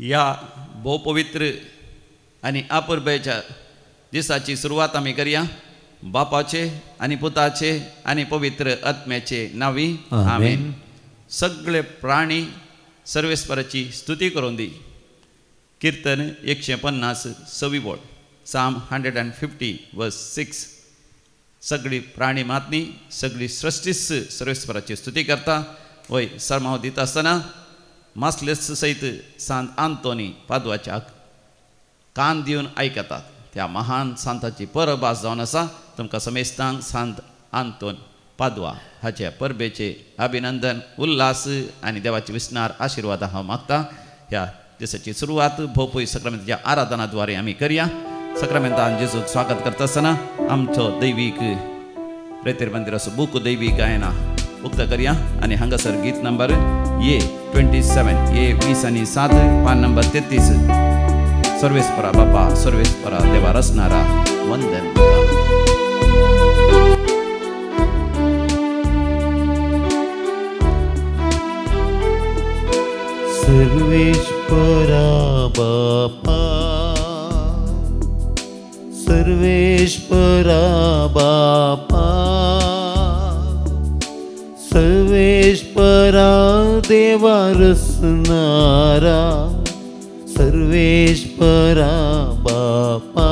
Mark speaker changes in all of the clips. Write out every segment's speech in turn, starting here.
Speaker 1: या भोव पवित्र आणि अपुर्बेच्या दिसाची सुरवात आम्ही करूया. बापाचे आणि पुताचे आणि पवित्र आत्म्याचे नावी आमेन. सगळे प्राणी सर्वेस्पराची स्तुती करून दी. कीर्तन 150 6 बोल. Psalm 150 verse 6. सगळी प्राणी मातनी सगळी सृष्टीस सर्वेस्पराची स्तुती करता. वय सरमाव दित असताना मास्लेस सहित सांत आंतोनी पादवाच्या कान दिवन ऐकतात. त्या महान सांताची परभास जावन आसा. तुमकां समेस्तांक सांत आंतोन पादवा हाच्या परबेचे अभिनंदन उल्हास आणि देवाचे विस्नार आशीर्वाद हांव मागता. ह्या दिसाची सुरवात भोवपय सक्रामेंताच्या आराधनाद्वारे आमी करूया. सक्रामेंतान जेजूक स्वागत करता आसतना आमचो दैवीक प्रेतेर मंदिराचो बूक दैवीक गायना उक्त करूया. आणि हांगासर गीत नंबर A27 A20 पान नंबर 33. सर्वेस्परा बापा सर्वेस्परा देवा रचणारा वंदन.
Speaker 2: सर्वेश्वरा बापा सर्वेश्वरा बापा सर्वेश्वरा देवा रचणारा सर्वेश्वरा बापा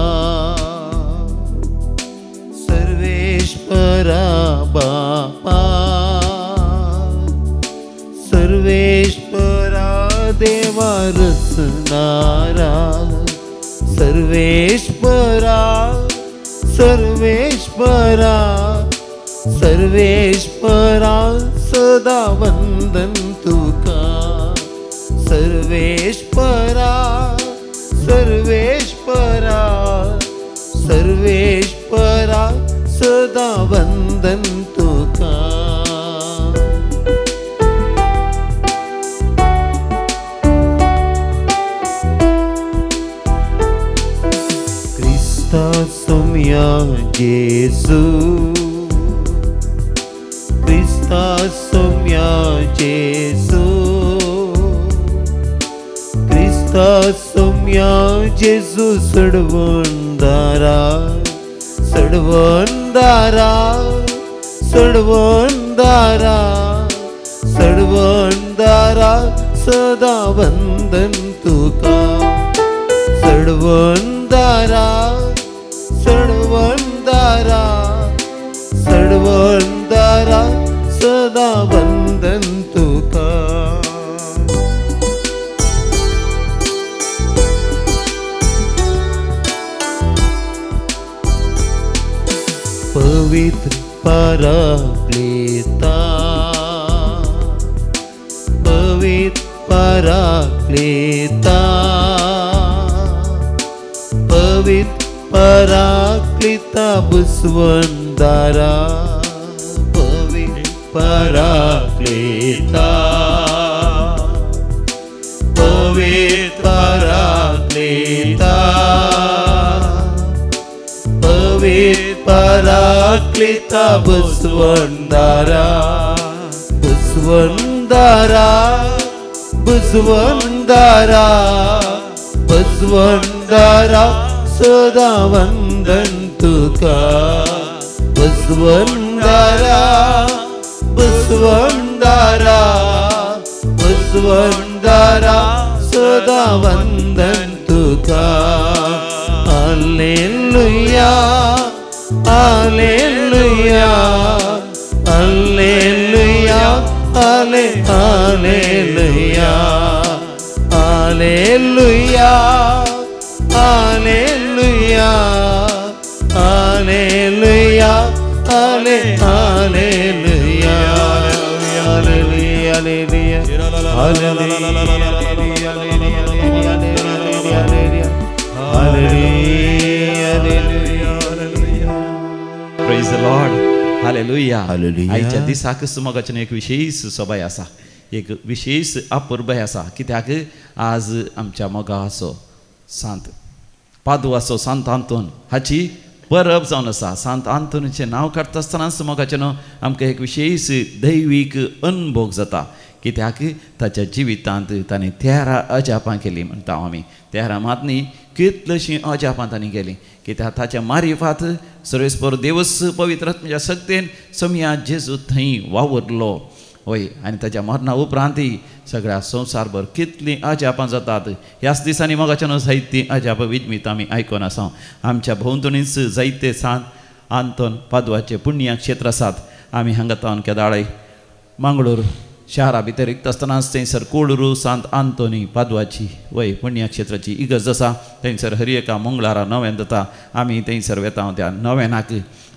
Speaker 2: सर्वेश्वरा बापा सर्वेश्वरा देवा रचणारा सर्वेश्वरा सर्वेश्वरा सर्वेश्वरा सदा वंदन तुका सर्वेश्वरा सर्वेश्वरा सर्वेश्वरा सदा वंदन तुका. क्रिस्ता सोम्या जेसू क्रिस्ता सोम्या जेसू क्रिस्ता सोम्या जेजू सडवंदारा सडवंदारा सडवंदारा सडवंदारा सदा वंदन तुका सडवंदारा सडवंदारा सडवंदारा सदा वंदन तुका. पवित्र पराक्लेता पवित्र पराक्लेता पवित्र पराक्लेता बसवंदारा पवित्र पराक्लेता पवित्र पराक्लेता पवित्र पराक्लेता बसवंदारा बसवंदारा बसवंदारा बसवंदारा सदा वंदन तुका बसवंदारा बसवंदारा बसवंदारा सदा वंदन तुका. हालेलुया हालेलुया हालेलुया हाले हालेलुया हालेलुया हालेलुया हालेलुया हाले hallelujah hallelujah
Speaker 1: Praise the Lord. Hallelujah.
Speaker 2: Hallelujah.
Speaker 1: आयच्या दिसाक सुमोगाचें एक विशेष सोबाय आसा. एक विशेष अपुर्बाय आसा. कित्याक आज आमच्या मोगाचो सांत पादवाचो सांत आंतोन हाची परब जावन आसा. सांत आंतोनीचें नांव काडटा आसतना मोगाचें आमकां एक विशेष दैवीक अनुभव जाता. कित्याक ताच्या जिवितांत ताणें 13 अजापां केलीं म्हणटा आमी. 13 मात न्ही, कितलींशीं अजापां ताणें केलीं. कित्याक ताच्या मारिफांत सर्वेस्पर देवस पवित्र आत्म्याच्या शक्तीन समया जेजू थंय वावरलो. वय आनी ताच्या मरणा उपरांतय सगळ्या संवसारभर कितलीं अजापां जातात. ह्याच दिसांनी मोगाच्यान जायतीं अजापां विजमीत आमी आयकून आसा. आमच्या भोंवतणीच जायते सांत आंतोन पादुआचे पुण्य क्षेत्र आसात. आमी हांगा तावन केदाळे मंगळूर शारा भितर रिक्त आसतनाच थंयसर कोडूरू सांत आंतोनी पादुआची वय पुण्यक्षेत्राची इगर्ज आसा. थंयसर हर एका मंगळारा नव्यान जाता. आमी थंयसर वेता त्या नव्यानाक.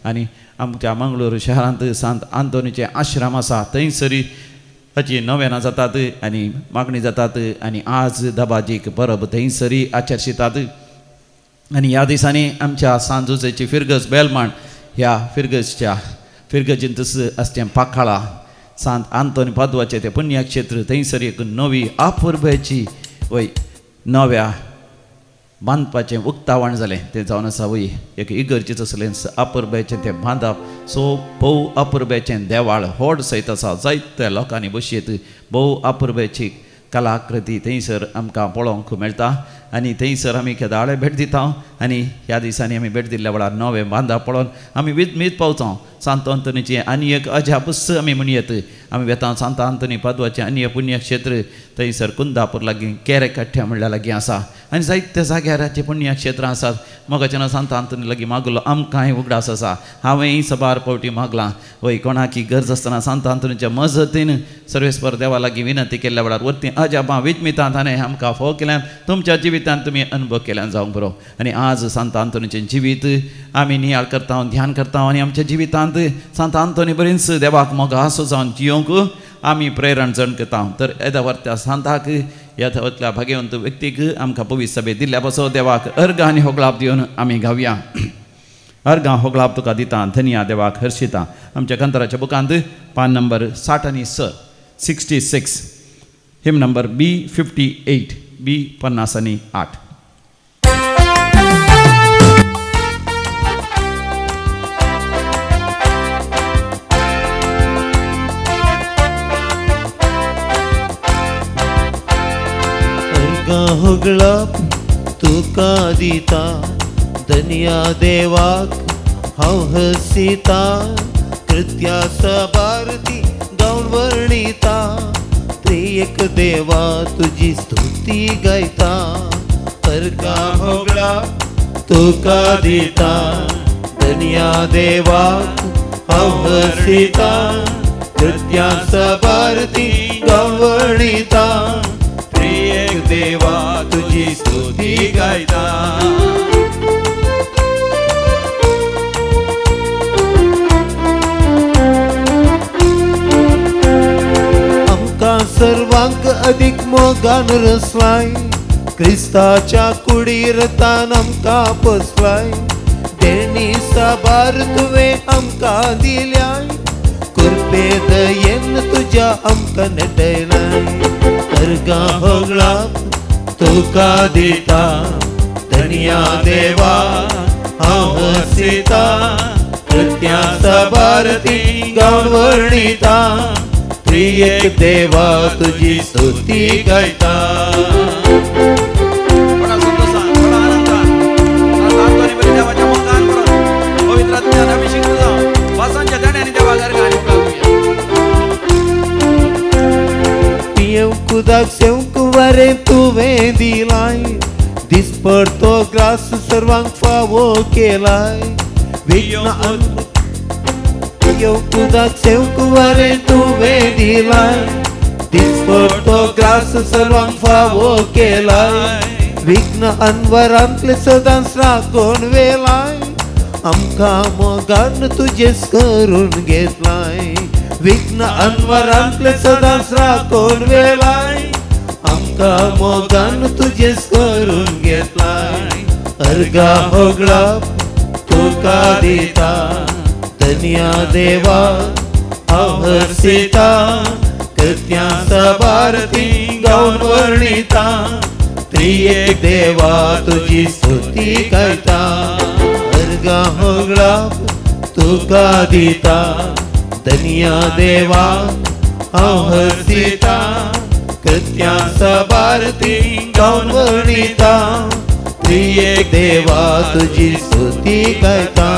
Speaker 1: आनी आमच्या मंगळूर शहरांत सांत आंतोनीचे आश्रम आसा. थंयसरी हाची नव्यानां जातात आनी मागणी जातात. आनी आज दबाजीक परब थंयसरी आचर्शितात. आनी ह्या दिसांनी आमच्या सांजुचेची फिरगज बेलमांड ह्या फिरगजींत आसचें पाखाळा सांत आंतोनी पादुआचे ते पुण्यक्षेत्र थंयसर एक नवी अपुर्बेची वय नव्या बांदपाचें उक्तावण जालें. तें जावन आसा वय एक इगर्जेचें असलें अपुर्बेचें तें बांदप. सो भोव अपुर्बेचें देवाळ व्हड सयत आसा. जायत्या लोकांनी बसयत भोव अपुर्बेची कलाकृती थंयसर आमकां पळोवंक मेळटा. आनी थंयसर आमी केदाळे भेट दिता. आनी ह्या दिसांनी आमी भेट दिल्ल्या वेळार नवें बांदप पळोवन आमी विजमीत पावता. सांत आंतोनीचें आनी एक अजापूस आमी म्हणयत. आमी वेता सांत आंतोनी पादुआचें आनी एक पुण्यक्षेत्र थंयसर कुंदापूर लागीं केरेकट्ट्या म्हणल्या लागीं आसा. आनी जायत्या जाग्याराचें पुण्यक्षेत्रां आसात. मोगाच्यान सांत आंतोनी लागीं मागलो आमकांय उगडास आसा. हांवेंय सबार पावटी मागलां. वय कोणाकी गरज आसतना सांत आंतोनीच्या मजतीन सर्वेस्पर देवा लागीं विनंती केल्ल्या वेळार वरती अजापां विजमितां ताणें आमकां फोव केल्यान तुमच्या जिवितांत तुमी अनुभव केल्यान जावंक बरो. आनी आज सांत आंतोनीचें जिवीत आमी नियाळ करता ध्यान करता. आनी आमच्या जिवितांत सांत आंतोनी बरींच देवाक मोगासो जावन जियोंक आमी प्रेरण जण करता. तर येद्या वर्त्या सांताक येद्या भाग्यवंत व्यक्तीक आमकां पवित्र सभे दिल्ल्या पासो देवाक अर्घ आनी होगलाप दिवन आमी गावया. अर्घां होगलाप तुका दिता धन्या देवाक हर्शिता. आमच्या कंतराच्या बुकांत पान नंबर 60 66 हिम नंबर B58 B58.
Speaker 2: होगळप तुका दिता धन्या देवाक हांव हसिता. कृत्या सबारती गावन वर्णिता. त्रिएक देवा तुजी स्तुती गायता. अर्घा होगळप तुका दिता धन्या देवाक हांव हसिता. कृत्या सबारती गावन वर्णिता. त्रिएक देवा तुझी स्तुती गायता. आमकां सर्वांक अधिक मोगान रचलाय. क्रिस्ताच्या कुडीर तान आमकां पसलाय. देणी साबार तुवें आमकां दिल्याय. कृपे दयेन तुज्या आमकां नेटयलाय. अर्घा होगळप तुका दिता धन्या देवा हांव हसिता. कृत्या सबारती गावन वर्णिता. त्रिएक देवा तुजी स्तुती गायता. कुदाक सेवक वारे तुवें दिलाय. दिसपडतो ग्रास सर्वांक फावो केलाय. कुदाक सेवक वारे तुवें दिलाय. दिसपडतो ग्रास सर्वांक फावो केलाय. विघ्न अनवरांतले सदांच राखून वेलाय. आमकां मोगान तुजेच करून घेतलाय. विघ्न अनवरांतले सदांच राखून वेलाय. आमकां मोगान तुजेच करून घेतलाय. अर्घा होगळप तुका दिता धन्या देवा हांव हसिता. कृत्या सबारती गावन वर्णिता. त्रिएक देवा तुजी स्तुती गायता. अर्घा होगळप तुका दिता धन्या देवा हांव हर्सिता कृत्यां सबारती जावन वणिता त्रिएक देवा तुझी स्तुती गायता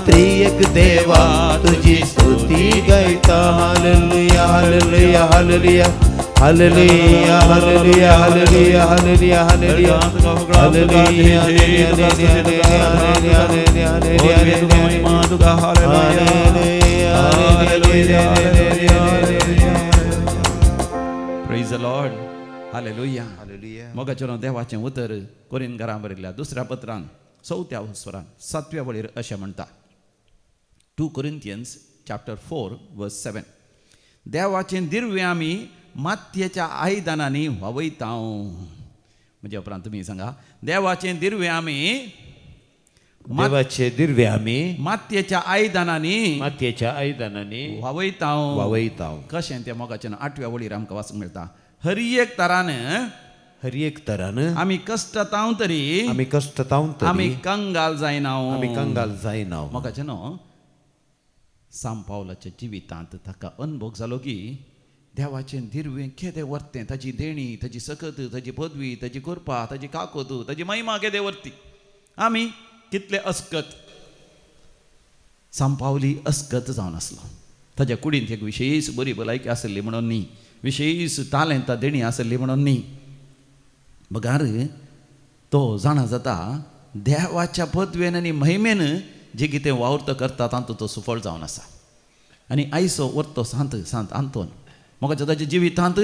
Speaker 2: त्रिएक देवा तुझी स्तुती गायता hallelujah hallelujah hallelujah hallelujah hallelujah hallelujah hallelujah hallelujah
Speaker 1: praise the lord hallelujah
Speaker 2: hallelujah
Speaker 1: मोगाचें देवाचें उतर कोरिंथकारां बरयल्ल्या दुसऱ्या पत्रांत 4थ्या वस्वरान 7व्या वळेर अशें म्हणटा 2 Corinthians chapter 4 verse 7 देवाचें दिव्य आमी मातयेच्या आयदनांनी व्हावयतांव म्हणजे उपरांत तुमी सांगा देवाचें दिव्य आमी
Speaker 2: देवाचे दिव्य आमी
Speaker 1: मातयेच्या आयदनांनी
Speaker 2: मातयेच्या आयदनांनी
Speaker 1: व्हावयतांव
Speaker 2: वावयतांव
Speaker 1: कशें तें मोगाचें 8व्या वळेर आमकां वाचूंक मेळटा हर एक तरान
Speaker 2: हर एक तरान
Speaker 1: आमी कश्टातांव तरी
Speaker 2: आमी कश्टातांव
Speaker 1: आमी कंगाल जायनाव
Speaker 2: आमी कंगाल जायना
Speaker 1: मोगाचें न्हू सांत पावलाच्या जिवितांत ताका अनुभव जालो की देवाचें दिर्वें केदें वर्तें ताची देणी ताची सकत ताची पदवी ताची कृपा ताची काकोत ताची महिमा केदें वर्ती आमी कितले अस्कत सांत पावली अस्कत जावन आसलो ताच्या कुडींत एक विशेश बरी भलायकी आसली म्हणून न्ही विशेश तालेंतां देणी आसली म्हणून न्ही बगार तो जाणा जाता देवाच्या पदवेन आनी महिमेन जे कितें वावरतो करता तातूंत तो सुफळ जावन आसा आनी आयचो वर्तो सांत आंतोन मोगाच्या ताच्या जिवितांत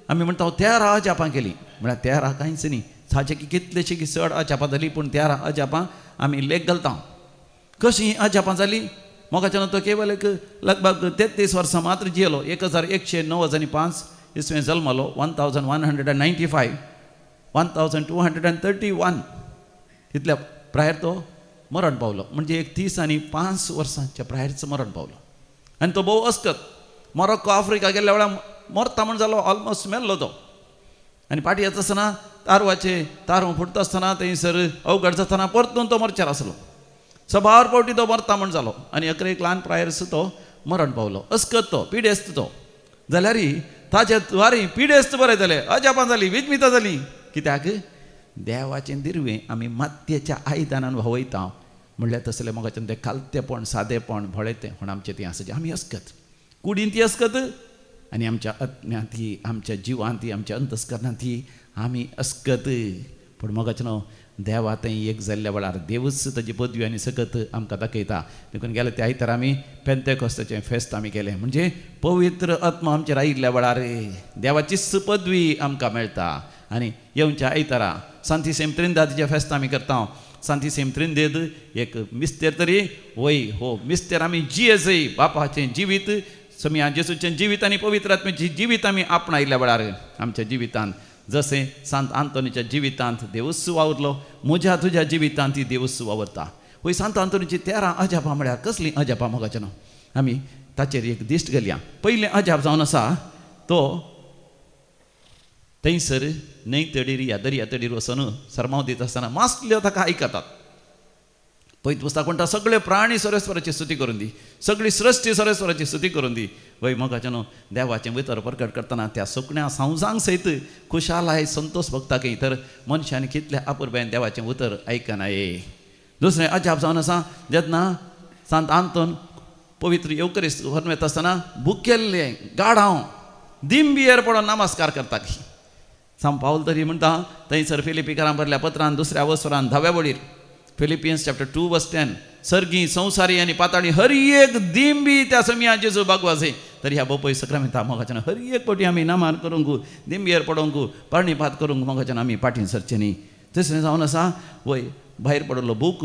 Speaker 1: आमी म्हणटा 13 अजापां केली म्हळ्यार 13 कांयच न्ही साचे की कितलेशी की 16 अजापां जाली पूण 13 अजापां आमी लेख घालता कशीं अजापां जाली मोगाच्या तो केवल एक लगभग 33 वर्सां मात्र जियेलो 1195 इसवें जल्मलो 1195 1231 तितल्या प्रायर तो मरण पावलो म्हणजे एक 30 आनी 5 वर्सांच्या प्रायरच मरण पावलो आनी तो भोव अस्कत मोरक्को आफ्रिका गेल्ल्या वेळार मरता म्हण जालो ऑलमोस्ट मेल्लो तो आनी फाटीं येता आसतना तारू फुटता आसतना थंयसर अवघड जातना परतून तो मरचार आसलो सभार पावटी तो मरता म्हण जालो आनी एक ल्हान प्रायर्स तो मरण पावलो अस्कत तो पिडेस्त तो जाल्यार ताचे द्वारे पिडेस्त बरें जालें अजापां जाली विजमितां जाली कित्याक देवाचें दिर्वें आमी मातयेच्या आयदनान व्हावयता म्हणल्यार तसलें मोगाचें तें कालतेपण सादेपण भोळेतें म्हण आमचें तें आसा जें आमी अस्कत कुडीन ती अस्कत आनी आमच्या आत्म्यांत ही आमच्या जिवांत ही आमच्या अंतस्करणांत ही आमी अस्कत पूण मोगाचें न्हू देवा थंय एक जाल्ल्या वेळार देवच ताची पदवी आनी सकत आमकां दाखयता देखून गेले ते आयतार आमी पेंतेकोस्ताचें फेस्त आमी केलें म्हणजे पवित्र आत्मा आमचेर आयिल्ल्या वेळार देवाचीच पदवी आमकां मेळटा आनी येवच्या आयतारा सांतीसेम त्रिंदादीचें फेस्त आमी करता सांतीसेम त्रिंदेद एक मिस्तेर तरी वय हो मिस्तेर आमी जियेजय बापाचें जिवीत समिया जेसूचें जिवीत आनी पवित्र आत्म्याचें जिवीत आमी आपणायिल्ल्या वेळार आमच्या जिवितांत जशें सांत आंतोनीच्या जिवितांत देवूच वावरलो म्हज्या तुज्या जिवितांत ती देवूच वावरता वय सांत आंतोनीची 13 अजापां म्हळ्यार कसलीं अजापां मोगाचें न्हू आमी ताचेर एक दिश्ट घालया पयलें अजाप जावन आसा तो थंयसर न्हंय तडीर ह्या दर्या तडीर वचून सरमाव दिता आसतना मासल्यो ताका आयकतात पळयत पुस्तक म्हणटा सगळे प्राणी सरेस्वराची स्तुती करून दी सगळी सृश्टी सरेस्वराची स्तुती करून दी वय मोगाचें न्हू देवाचें भितर प्रकट करतना त्या सगळ्या सांजांक सयत खुशालाय संतोष भोगता की तर मनशान कितल्या आपुरबायेन देवाचें उतर आयकनाये दुसरें अजाप जावन आसा जेन्ना सांत आंतोन पवित्र येवकरिस्त व्हरून वता आसतना भुकेल्ले गाढांव दिंबियेर पडोन नमस्कार करता की सांत पावल तरी म्हणटा थंयसर फिलिपिकारां बरयल्ल्या पत्रांत 2 वस्वरान 10व्या वळीर फिलिपियन्स चॅप्टर 2 वर्स 10 सर्गी संवसारी आनी पाताळी हर एक दिंबी त्या समिया जेजू बागवाजे तर ह्या बोपय सक्रामेंता मोगाच्यान हर एक पावटी आमी नामान करूंक दिंबियेर पडोवंक पर्णिपात करूंक मोगाच्यान आमी फाटीं सरचें न्ही तशें जावन आसा वय भायर पडलो बूक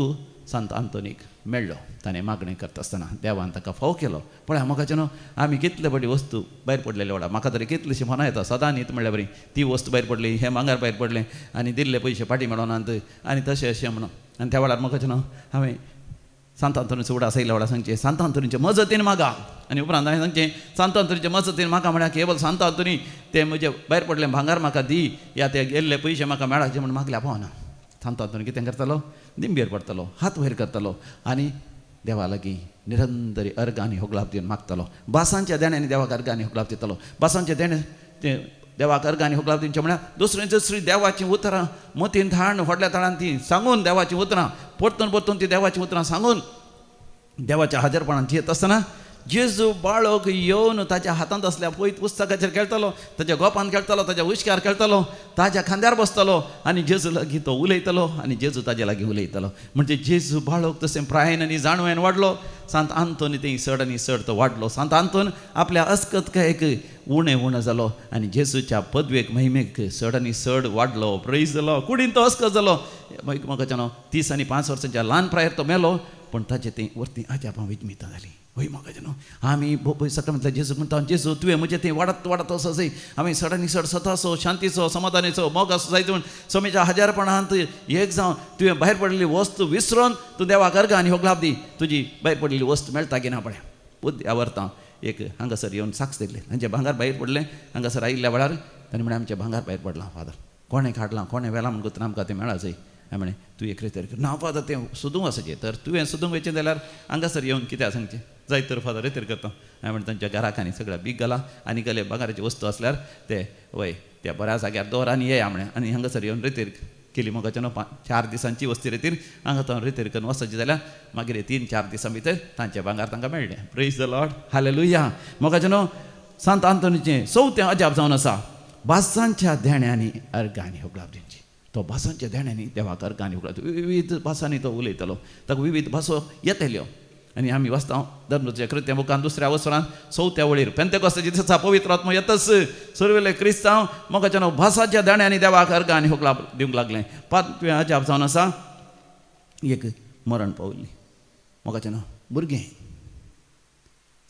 Speaker 1: सांत आंतोनीक मेळ्ळो ताणें मागणें करता आसतना देवान ताका फाव केलो पळय मोगाचें न्हू आमी कितले बरी वस्तू भायर पडलेले वडा म्हाका तरी कितलीशी मनां येता सदां न्हीत म्हणल्यार बरी ती वस्त भायर पडली हें मांगार भायर पडलें आनी दिल्ले पयशे फाटीं मेळोनात आनी तशें अशें म्हणून आनी त्या वेळार मोगाचें न्हू हांवें सांत आंतोनीचो उडास आयल्या वेळार सांगचें सांत आंतोनीचे मजतीन मागा आनी उपरांत हांवें सांगचें सांत आंतोनीचे मजतीन म्हाका म्हळ्यार केवल सांत आंतोनी तें म्हजें भायर पडलें भांगार म्हाका दी या ते गेल्ले पयशे म्हाका मेळाचे म्हूण मागल्या पावना सांत आंतोनी कितें करतालो दिंबेर पडटलो हात वयर करतलो आनी देवा लागी निरंतरी अर्घ आनी होगलाप दिवन मागतलो. बासांच्या देण्यानी देवाक अर्घ आनी होगलाप दितलो. बासांच्या देणे ते देवाक अर्घ आनी होगलाप दिवचे म्हळ्यार दुसरें दुसरी देवाची उतरां मतीन थाण व्हडल्या तळान ती सांगून देवाची उतरां परतून परतून ती देवाची उतरां सांगून देवाच्या हाजरपणान येत आसतना जेजू बाळक येवन ताच्या हातांत असल्या पयत पुस्तकाचेर खेळटलो, ताच्या गोपान खेळटलो, ताच्या उश्क्यार खेळटलो, ताच्या खांद्यार बसतलो आनी जेजू लागीं तो उलयतलो आनी जेजू ताजे लागीं उलयतलो. म्हणजे जेजू बाळक तशें प्रायेन आनी जाणवेन वाडलो. सांत आंतोन तें चड आनी चड तो वाडलो. सांत आंतोन आपल्या अस्कतकायेक उणें जालो आनी जेजूच्या पदवेक महिमेक चड आनी चड वाडलो. प्रेज जालो. कुडीन तो अस्कत जालो. म्हाका 30 आनी 5 वर्सांच्या ल्हान प्रायर तो मेलो, पण ताचे तें वरती अजापां विजमिता जाली. वय म्हाका आमी सकाळी जेजू म्हणटा जेजू तुवें म्हणजे तें वाडत वाडत असो जाय. आमी चड आनी चड सतासो शांतीचो समाधानीचो मोग असो जायत म्हूण समेच्या हजारपणांत एक जावन तुवें भायर पडलेली वस्त विसरून तूं देवाक अर्घ आनी होगलाप दी. तुजी भायर पडलेली वस्त मेळटा की ना पळय. बुद्ध आवर्तां एक हांगासर येवन साक्ष दिले. तांचें भांगार भायर पडलें. हांगासर आयिल्ल्या वेळार ताणें म्हळें आमचें भांगार भायर पडलां फादर. कोणें काडलां कोणें वेलां म्हणून तर आमकां तें मेळा जाय. हांवें म्हळें तूं एक रितीर कर. ना फादर तें सोदूंक वचचें. तर तुवें सोदूंक वयचें जाल्यार हांगासर येवन कित्याक सांगचें जाय तर फादर रितीर करता. हांवें म्हळें तांच्या घराक आनी सगळ्या बीग घाला आनी गेले भांगाराची वस्तू आसल्यार ते वय त्या बऱ्या जाग्यार दवर आनी येया म्हळें. आनी हांगासर येवन रितीर केली. मोगाच्यान 4 दिसांची वस्ती रितीर हांगा तो रितीर करून वचचें जाल्यार मागीर 3-4 दिसां भितर तांचें भांगार तांकां मेळ्ळें. Praise the lord. हालेलुया. मोगाच्यान सांत आंतोनीचें 4थें अजाप जावन आसा. बासांच्या देण्यांनी अर्घ आनी होगलाप दिवची. तो भासांच्या देण्यांनी देवाक अर्घ आनी होगलाप विविध भासांनी तो उलयतलो. ताका विविध भासो येतल्यो. आनी आमी वाचता धर्मच्या कृत्य मुखान 2ऱ्या वसरांत 4थ्या वळीर पेंतेकोस्ताच्या दिसा पवित्र आत्मो येतच सर्वेले क्रिस्तांव मोगाच्यान भासाच्या देण्यांनी देवाक अर्घ आनी होगलाप दिवंक लागले. 5वें अजाप जावन आसा. एक मरण पावली. मोगाच्यान भुरगें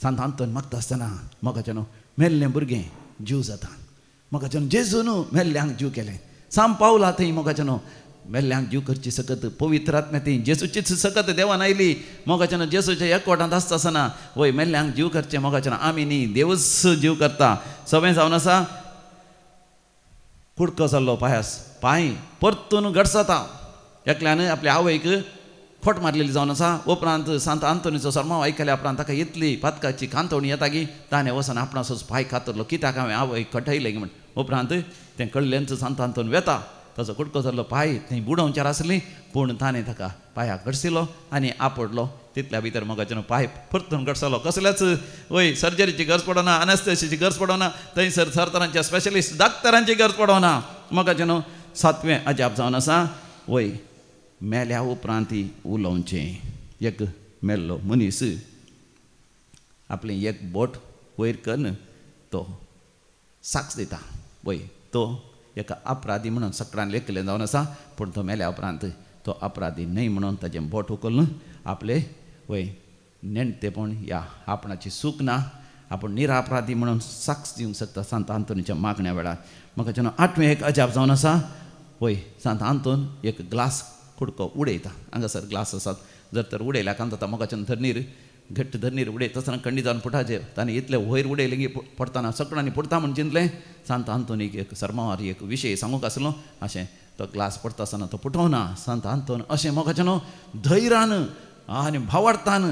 Speaker 1: सांत आंतोन मागता आसतना मोगाच्यान मेल्लें भुरगें जीव जाता. मोगाच्यान जेजून मेल्ल्यांक जीव केलें. सांत पावला थंय मोगाच्यान मेल्ल्यांक जीव करची सकत पवित्र आत्म्या ती जेजूचीच सकत देवान आयली. मोगाच्यान जेजूच्या एकवटांत आसता आसतना वय मेल्ल्यांक जीव करचें मोगाच्यान आमी न्ही देवच जीव करता. 6वें जावन आसा. कुडको जाल्लो पांय परतून घडसता. एकल्यान आपल्या आवयक खोट मारलेली जावन आसा. उपरांत सांत आंतोनीचो सरमाव आयकल्या उपरांत ताका इतली पातकाची कांतवणी येता की ताणें वचून आपणाचोच पांय खातरलो. कित्याक हांवें आवयक कटयलें म्हण. उपरांत तें कळ्ळेंच सांत आंतोन वेता. ताचो कुडको जाल्लो पांय थंय बुडोवच्यार आसली, पूण ताणें ताका पांयाक घडसिलो आनी आपडलो. तितल्या भितर मोगाच्यान पांय परतून घडसलो. कसल्याच वय सर्जरीची गरज पडना, अनेस्थेसियाची गरज पडना, थंयसर सरतरांच्या स्पेशलिस्ट डाक्टरांची गरज पडना. मोगाच्यान 7वें अजाप जावन आसा. वय मेल्या उपरांत उलोवचें. एक मेल्लो मनीस आपलें एक बोट वयर करून तो साक्ष दिता. वय तो एका अपराधी म्हणून सकाळान लेखलें जावन आसा, पूण तो मेल्या उपरांत तो अपराधी न्हय म्हणून ताचें बोट उखलून आपले वय नेणटेपण या आपणाची चूक ना, आपूण निरापराधी म्हणून साक्ष दिवंक शकता सांत आंतोनीच्या मागण्या वेळार. म्हाका 8वें एक अजाप जावन आसा. वय सांत आंतोन एक ग्लास कुडको उडयता. हांगासर ग्लास आसात. जर तर उडयल्या कांत जाता मोगाच्यान धरणीर घट्ट धरणीर उडयता आसतना खंडी जावन पुटाचेर ताणें इतलें वयर उडयलें की पडटाना सकाळांनी पुडता म्हूण चिंतलें. सांत आंतोनीक एक सरमावार एक विशय सांगूंक आसलो. अशें तो ग्लास पडटा आसतना तो पुटोवना. सांत आंतोन अशें मोगाच्यान धैर्यान आनी भावार्थान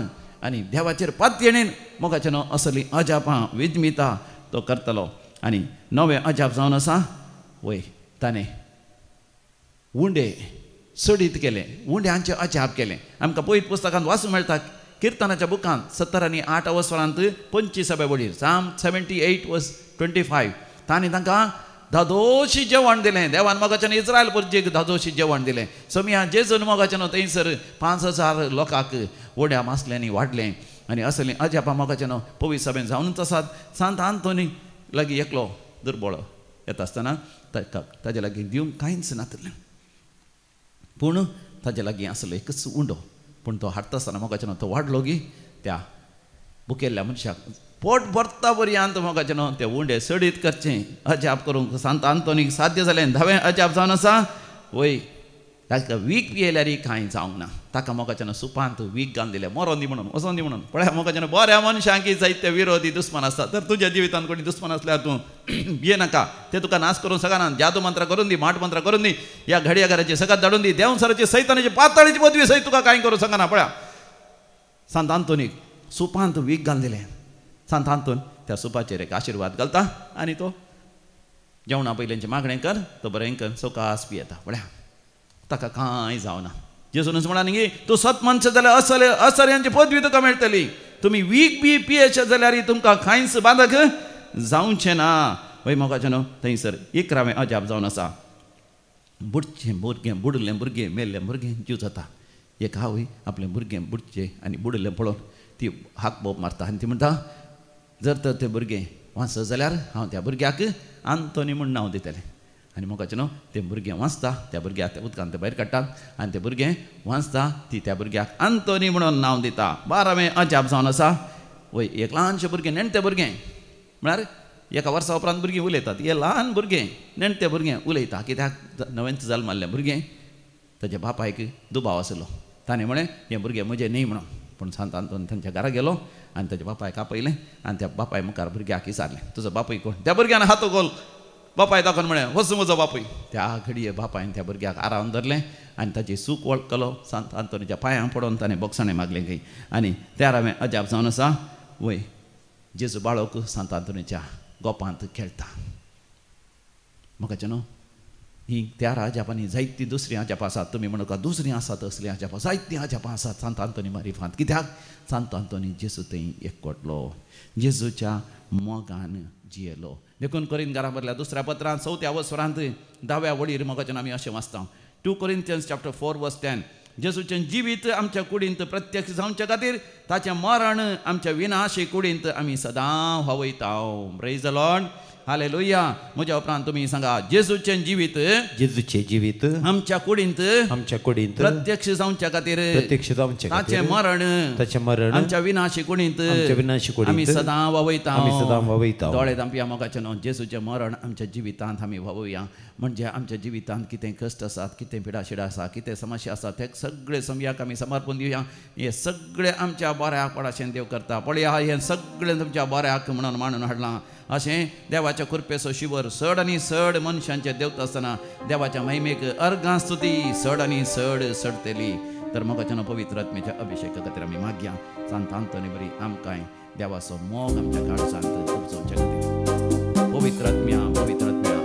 Speaker 1: आनी देवाचेर पातयेणेन मोगाच्यान असली अजापां विजमिता तो करतलो. आनी 9वें अजाप जावन आसा. वय ताणें उंडे सडीत केलें. उंड्यांचें अजाप केलें. आमकां पयत पुस्तकांत वाचूंक मेळटा. किर्तनाच्या बुकांत 17 आनी 8 वसरांत 25व्या वळीर साम 78:25 ताणें तांकां धादोशी जेवण दिलें. देवान मोगाच्यान इस्रायल परजेक धादोशी जेवण दिलें. समिया जेजून मोगाच्यान थंयसर 5000 लोकांक ओड्या मासल्यांनी वाडलें. आनी असलें अजापां मोगाच्यान पवित्र सभेन जावनूच आसात. सांत आंतोनी लागीं एकलो दुर्बळ येता आसतना ताजे लागीं दिवंक कांयच नातलें, पूण ताजे लागीं आसलो एकच उंडो. पूण तो हाडटा आसतना मोगाच्यान तो वाडलो की त्या बुकेल्ल्या मनशाक पोट भरता पर्यंत मोगाच्यान ते उंडे सडीत करचें अजाप करूंक सांत आंतोनीक साध्य जालें. 10वें अजाप जावन आसा. वय ताका वीक पियेल्यारय कांय जावंक ना. ताका मोगाच्यान सुपांत वीक घालून दिलें. मरोन दी म्हणून, वचोन दी म्हणून. पळय मोगाच्यान बऱ्या मनशांक जायते विरोधी दुस्मान आसता. तर तुज्या जिवितांत कोणी दुस्मान आसल्यार तूं भियेनाका. ते तुका नाश करूंक शकना. जादू मंत्र करून दी, माट मंत्र करून दी, ह्या घडयाघराची सगळ्यात धाडून दी. देंवसराची सैतानाची पाताळीची पदवी सयत तुका कांय करूंक शकना. पळया सांत आंतोनीक सुपांत वीक घालून दिलें. सांत आंतोन त्या सुपाचेर एक आशिर्वाद घालता आनी तो जेवणा पयलींचें मागणें कर तो बरें कर सवकास पियेता. पळया ताका कांय जावना. जेजूनच म्हणा न्ही तूं सत मनशां जाल्यार असर्यांची पदवी तुका मेळटली. तुमी वीक बी पियेचे जाल्यार तुमकां कांयच बाधक जावचें ना. वय मोगाचें न्हू थंयसर एक रावें अजाप जावन आसा. बुडचें भुरगें बुडलें भुरगें मेल्लें भुरगें जीव जाता. एक आवय आपलें भुरगें बुडचें आनी बुडलें पळोवन ती हाक बोब मारता आनी ती म्हणटा जर तर तें भुरगें वाचत जाल्यार हांव त्या भुरग्याक आंतोनी म्हूण नांव दितलें. आनी मोगाचें न्हू तें भुरगें वाचता त्या भुरग्याक त्या उदकांत भायर काडटा आनी तें भुरगें वाचता ती त्या भुरग्याक आंतोनी म्हणून नांव दिता. 12वें अजाप जावन आसा. वय एक ल्हानशें भुरगें नेणटें भुरगें म्हळ्यार एका वर्सा उपरांत भुरगीं उलयतात. हे ल्हान भुरगें नेणटें भुरगें उलयता. कित्याक नवेंच जल्माल्लें भुरगें ताच्या बापायक दुबाव आसलो. ताणें म्हळें हें भुरगें म्हजें न्ही म्हणून. पूण सांत आंतोन तांच्या घरा गेलो आनी ताच्या बापायक आपयलें आनी त्या बापाय मुखार भुरग्याक विचारलें तुजो बापूय कोण. त्या भुरग्यान हातो गोल बापाय दाखोवन म्हळें वच म्हजो बापूय. त्या घडये बापायन त्या भुरग्याक आरावन धरलें आनी ताची सूख वळखलो. सांत आंतोनीच्या पांयां पडोवन ताणें बोगसाणें मागलें खंय. आनी 13वें अजाप जावन आसा. वय जेजू बाळोक सांत आंतोनीच्या गोपांत खेळटा. म्हाका न्हू ही 13 अजापांनी जायतीं दुसरीं अजापां आसात. तुमी म्हणून दुसरीं आसात असलीं अजापां जायतीं अजापां आसात सांत आंतोनी मारिफांत. कित्याक सांत आंतोनी जेजू थंय एकवटलो. जेजूच्या मोगान जियेलो. देखून कोरिंथकारां बरयल्या दुसऱ्या पत्रांत 4थ्या वसरांत 10व्या वडीर मोगाचें आमी अशें वाचता. 2 Corinthians chapter 4 verse 10 जेजूचें जिवीत आमच्या कुडींत प्रत्यक्ष जावचे खातीर ताचें मरण आमच्या विनाशी कुडींत आमी सदां व्हावयता. Praise the lord. हालेलुया. म्हज्या उपरांत तुमी सांगा जेजूचें जिवीत
Speaker 2: जेजूचें जिवीत
Speaker 1: आमच्या कुडींत प्रत्यक्ष जावचे खातीर ताचें मरण आमच्या विनाशी कुडींत आमी सदां व्हावयता. दोळे धांपया मोगाचें न्हू. जेजूचें मरण आमच्या जिवितांत आमी व्हावया. म्हणजे आमच्या जिवितांत कितें कश्ट आसात कितें पिडाशिडा आसा कितें समस्या आसा ते सगळे समयाक आमी समर्पण दिवया. हे सगळे आमच्या बऱ्याक पडाशें देव करता. पळया हें सगळें तुमच्या बऱ्याक म्हणून मांडून हाडलां. अशें देवाच्या कृपेचो शिवर चड आनी चड मनशांचे देवता आसतना देवाच्या महिमेक अर्गां स्तुती चड आनी चड चडटली. तर मोगाचें पवित्र आत्म्याच्या अभिशेका खातीर आमी मागया. सांत आंतोनी बरी आमकां देवाचो मोग आमच्या काळजांत उपजोवचे खातीर. पवित्र आत्म्या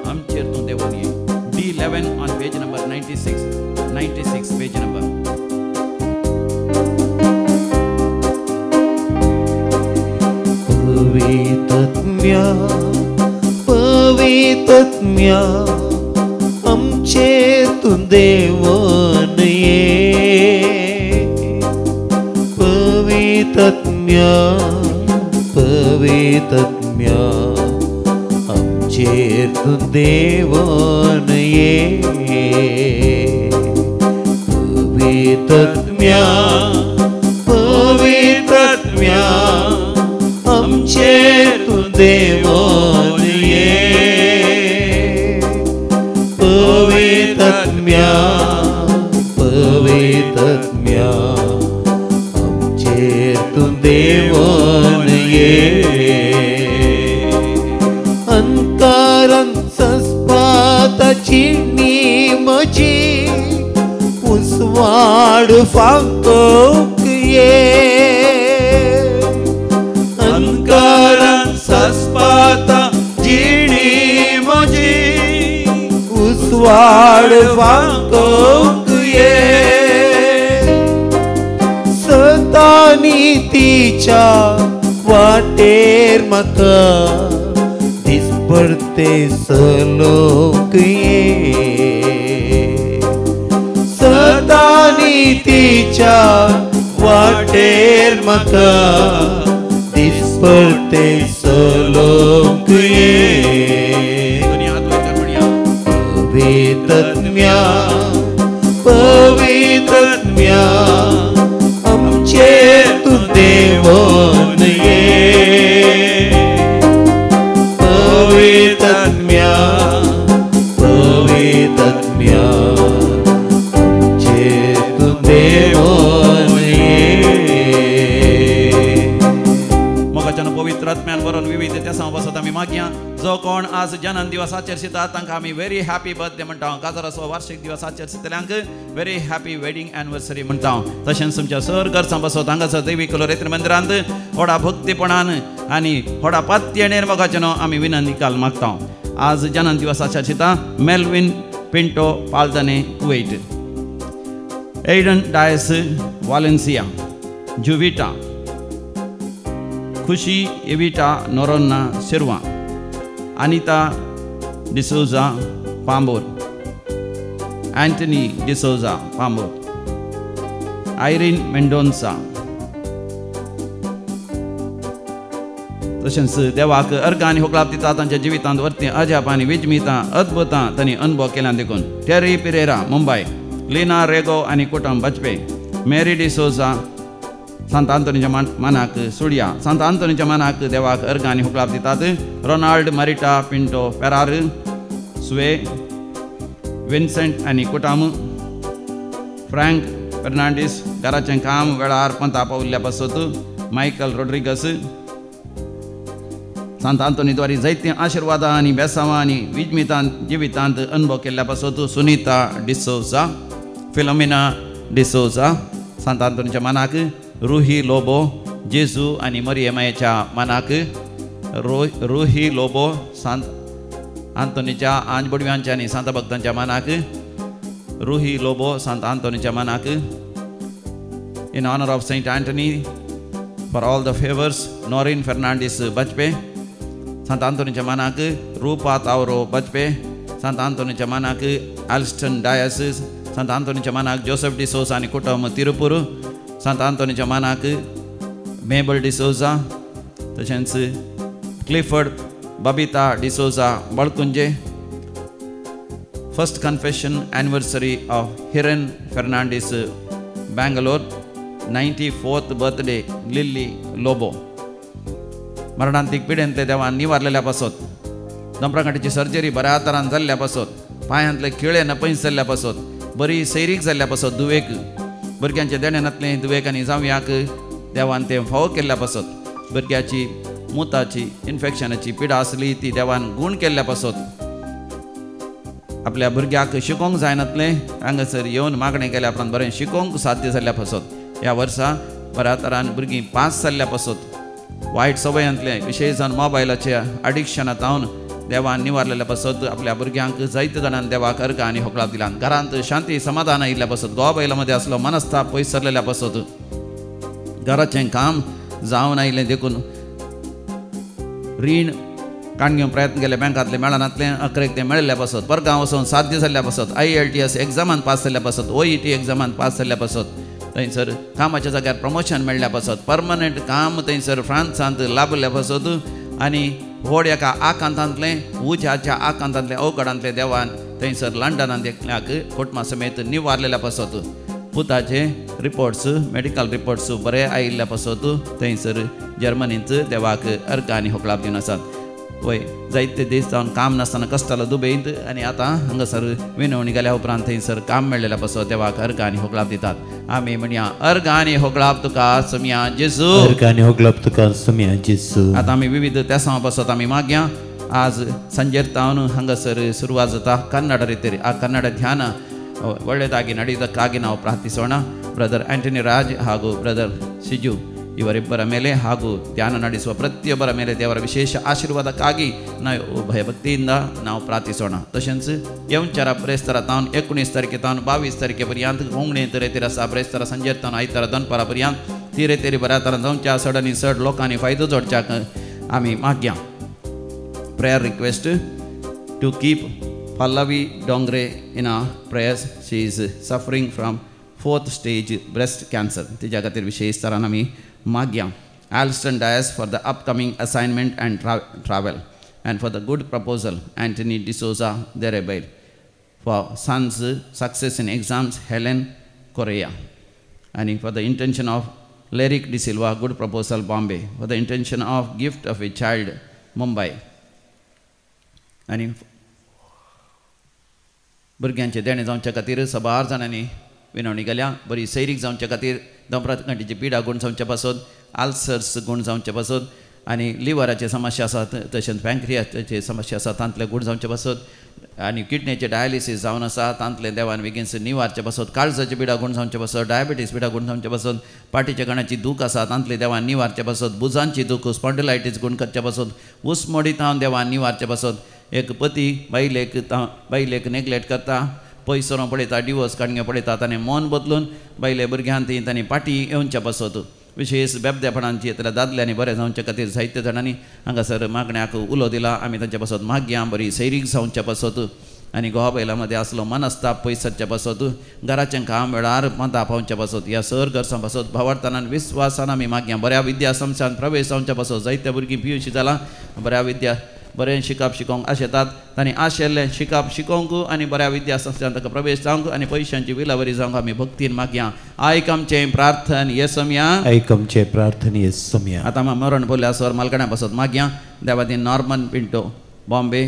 Speaker 1: आमचेर तूं देवून ये. D11 on page number 96 page number.
Speaker 2: पवित्रत्म्या आमचेर तूं देवून ये. पवित्रत्म्या आमचेर तूं देवून ये. पवित्रत्म्या आमचेर तूं देवून ये. पवित्रत्म्या आमचेर तूं देवून ये. अंतरांत सस्पाताची म्हजी उसवाड फांकोक ये. अंतरांत सस्पाता जिणी म्हजी उसवाड फांकोक ये. सतानी तिच्या वाटेर म्हाका दिसपडते सलोक ये. सतानी तिच्या वाटेर म्हाका दिसपडते सलोक ये. पवित्रत्म्या आमचेर तूं देवून ये. पवित्रत्म्या आमचेर तूं देवून ये.
Speaker 1: मोगाच्यान पवित्र आत्म्यान बरोवन विविध त्या बसत आमी मागया. जो कोण आज जन्म दिवस आचरता तांकां आमी व्हेरी हॅपी बर्थडे म्हणटा. 1100 वार्षिक दिवस आचरतल्यांक व्हेरी हॅपी वेडिंग एनिवर्सरी म्हणटा. तशेंच तुमच्या सर घरसां बसत हांगासर देवी कलोरेत्र मंदिरांत व्हडा भक्तीपणान आनी व्हडा पातयेणेर मोगाचें आमी विनंती मागता. आज जन्म दिवस आचरता Melvin Pinto Paldane Kuwait, Aidan Dias Valencia, Juvita, Khushi Evita Noronha Shirva, Anita D'Souza Pambur, Antony D'Souza Pambur, Irene Mendonca. तशेंच देवाक अर्घ आनी होकळाप दिता तांच्या जिवितांत वर्ती अजाप आनी विजमितां अद्भुतां तांणी अनुभव केल्या देखून. टेरी पिरेरा मुंबय, लिना रेगो आनी कुटुंब बचपे, मेरी डिसोजा सांत आंतोनीच्या मानाक सुडिया. सांत आंतोनीच्या मानाक देवाक अर्घ आनी होकळाप दितात. रोनाल्ड मारिटा पिंटो पेरार, स्वे विन्सेंट आनी कुटाम, फ्रँक फर्नांडीस घराचें काम वेळार पंता पावल्ल्या पासत, मायकल रोड्रिगस. सांत आंतोनी द्वारे जायतीं आशिर्वादां आनी बेसांवां आनी विजमितांत जिवितांत अनुभव केल्ल्या पासत, सुनीता डिसोजा, फिलोमिना डिसोजा. सांत आंतोनीच्या मानाक रुही लोबो, जेजू आनी मरियमायेच्या मानाक रुही लोबो. सांत आंतोनीच्या आंजबडव्यांच्या आनी सांत भक्तांच्या मानाक रुही लोबो. सांत आंतोनीच्या मानाक in honour of Saint Antony for all the favours Noreen Fernandes Bajpe. सांत आंतोनीच्या मानाक रूपा तावरो बचपे. सांत आंतोनीच्या मानाक एल्स्टन डायस. सांत आंतोनीच्या मानाक जोसेफ डिसोजा आनी कुटुंब तिरुपूर. सांत आंतोनीच्या मानाक मेबल डिसोजा. तशेंच Clifford Babita D'Souza Balkunje. First confession anniversary of Hiren Fernandes Bangalore. 94th birthday Lily Lobo. मरणांतीक पिडेंतले देवान निवारलेल्या पासत, दंपराकांटीची सर्जरी बऱ्या तरान जाल्ल्या पासत, पांयांतले खिळे नपयस जाल्ल्या पासत, बरी सैरीक जाल्ल्या पासत, दुवेक भुरग्यांचे देण्यानातले दुवेक आनी जावयाक देवान ते फावो केल्ल्या पासत, भुरग्याची मुताची इन्फेक्शनाची पिडा आसली ती देवान गूण केल्ल्या पासत, आपल्या भुरग्याक शिकोवंक जायनातले हांगासर येवन मागणें केल्या उपरांत बरें शिकोवंक साध्य जाल्ल्या पासत, ह्या वर्सा बऱ्या तरान भुरगीं पास जाल्ल्या पासत, वायट सवयांतले विशेश जावन मोबायलाचे एडिक्शनांत जावन देवान निवारलेल्या पासत आपल्या भुरग्यांक जायते जाणांन देवाक अर्घ आनी होकळाप दिला. घरांत शांती समाधान आयिल्ल्या पासत, घोवा बैला मदें आसलो मनस्ताप पयस सरलेल्या पासत, घराचें काम जावन आयिल्लें देखून रीण काणग्यो प्रयत्न केले बँकांतले मेळनातले अकरेक ते मेळिल्ल्या पासत, परगांव वचून साध्य जाल्ल्या पासत, IELTS एक्झामांत पास जाल्ल्या पासत, OET एक्झामांत पास जाल्ल्या पासत, थंयसर कामाच्या जाग्यार प्रमोशन मेळ्ळ्या पासत, परमनंट काम थंयसर फ्रांसांत लाभल्या पासत आनी व्हड एका आकांतांतले उज्याच्या आकांतांतले अवघडांतले देवान थंयसर लंडनांत एकल्याक कुटुंबा समेत निवारलेल्या पासत, पुताचे रिपोर्ट्स मेडिकल रिपोर्ट्स बरे आयिल्ल्या पासत थंयसर जर्मनींत देवाक अर्घ आनी होकळाप दिवन आसात. वय जायते दीस जावन काम नासतना कश्टालो दुबयंत आनी आतां हांगासर विनवणी गेल्या उपरांत थंयसर काम मेळिल्ल्या पासत देवाक अर्घ आनी होकळाप दितात. आमी म्हणया अर्घ आनी होकळाप तुका समिया जेजू.
Speaker 2: अर्घ आनी होकळाप तुका समिया जेजू.
Speaker 1: आतां आमी विविध त्यासां पासत आमी मागया. आज संजेर तावन हांगासर सुरवात जाता कन्नड रितीर आ कन्नಡ ಧ್ಯಾನ ಒಳ್ಳೆಯದಾಗಿ ನಡೆಯುವುದಕ್ಕಾಗಿ ನಾವು ಪ್ರಾರ್ಥಿಸೋಣ. ಬ್ರದರ್ ಆಂಟನಿ ರಾಜ್ ಹಾಗೂ ಬ್ರದರ್ ಸಿಜು ಇವರಿಬ್ಬರ ಮೇಲೆ ಹಾಗೂ ಧ್ಯಾನ ನಡೆಸುವ ಪ್ರತಿಯೊಬ್ಬರ ಮೇಲೆ ದೇವರ ವಿಶೇಷ ಆಶೀರ್ವಾದಕ್ಕಾಗಿ ನಾವು ಭಯಭಕ್ತಿಯಿಂದ ನಾವು ಪ್ರಾರ್ಥಿಸೋಣ. तशेंच येवचारा प्रेस्तारा तावन 19 तारखे तावन 22 तारखे पर्यंत होंगणे तरेतीर आसा. प्रेस्तारा संजेर तावन आयतारा दनपारा पर्यंत ती रेतेरी बऱ्या तरान जावच्या चड आनी चड लोकांनी फायदो जोडच्याक आमी मागया. Prayer request to keep Pallavi Dongre in our prayers. She is suffering from 4th stage breast cancer. तिच्या खातीर विशेष तरान आमी मागया. Alston Dias for the upcoming assignment and travel, and for the good proposal Anthony D'Souza Derebail, for son's success in exams Helen Correa, and for the intention of Lyric De Silva good proposal Bombay, for the intention of gift of a child Mumbai, and भुरग्यांचे देणे जावच्या खातीर सबार जाणांनी विनवणी केल्या. बरी सैरीक जावच्या खातीर दंपराकांटीची पिडा गूण जावच्या पासत, आल्सर्स गूण जावच्या पासत, आनी लिव्हराचे समस्या आसात तशेंच पॅनक्रियाचे समस्या आसा तांतले गूण जावचे पासत आनी किडनीचे डायलिसीस जावन आसा तांतले देवान बेगीनच निवारचे पासत काळजाचे पिडा गूण जावचे पासत डायबिटीस पिडा गूण जावचे पासत पाटीच्या कणाची दूख आसा तांतले देवान निवारचे पासत बुजांची दूख स्पॉन्डिलायटीस गूण करचे पासत उसमोडीत देवान निवारचे पासत एक पती बायलेक नेग्लेक्ट करता पयसरो पळयता डिवोर्स काडगे पळयता ताणें मन बदलून बायले भुरग्यांत तांणी पाटी येवचे पासत विशेष बेबदेपणांची येतल्या दादल्यांनी बरें जावचे खातीर जायते जाणांनी हांगासर मागण्याक उलो दिला आमी तांचे पासत मागया बरी सैरीक जावचे पासत आनी घोवा बैला मदें आसलो मनस्ताप पयसरचे पासत घराचें काम वेळार माता पावचे पासत ह्या सर गरजां पासत भावार्थानान विस्वासान आमी मागया बऱ्या विद्या संस्थान प्रवेश जावचे पासत जायते भुरगीं पियूशी जाला बऱ्या विद्या बरें शिकप शिकोवंक आशेतात तांणी आशेल्लें शिकप शिकोवंक आनी बऱ्या विद्या संस्थान ताका प्रवेश जावंक आनी पयशांची विलावरी जावंक आमी भक्तीन मागया आयक आमचें प्रार्थन येसुया
Speaker 2: ऐक आमचे प्रार्थना येसुया.
Speaker 1: आतां मरण पोल्या सर मालकण्या पासत मागया देवादीन नॉर्मन पिंटो बॉम्बे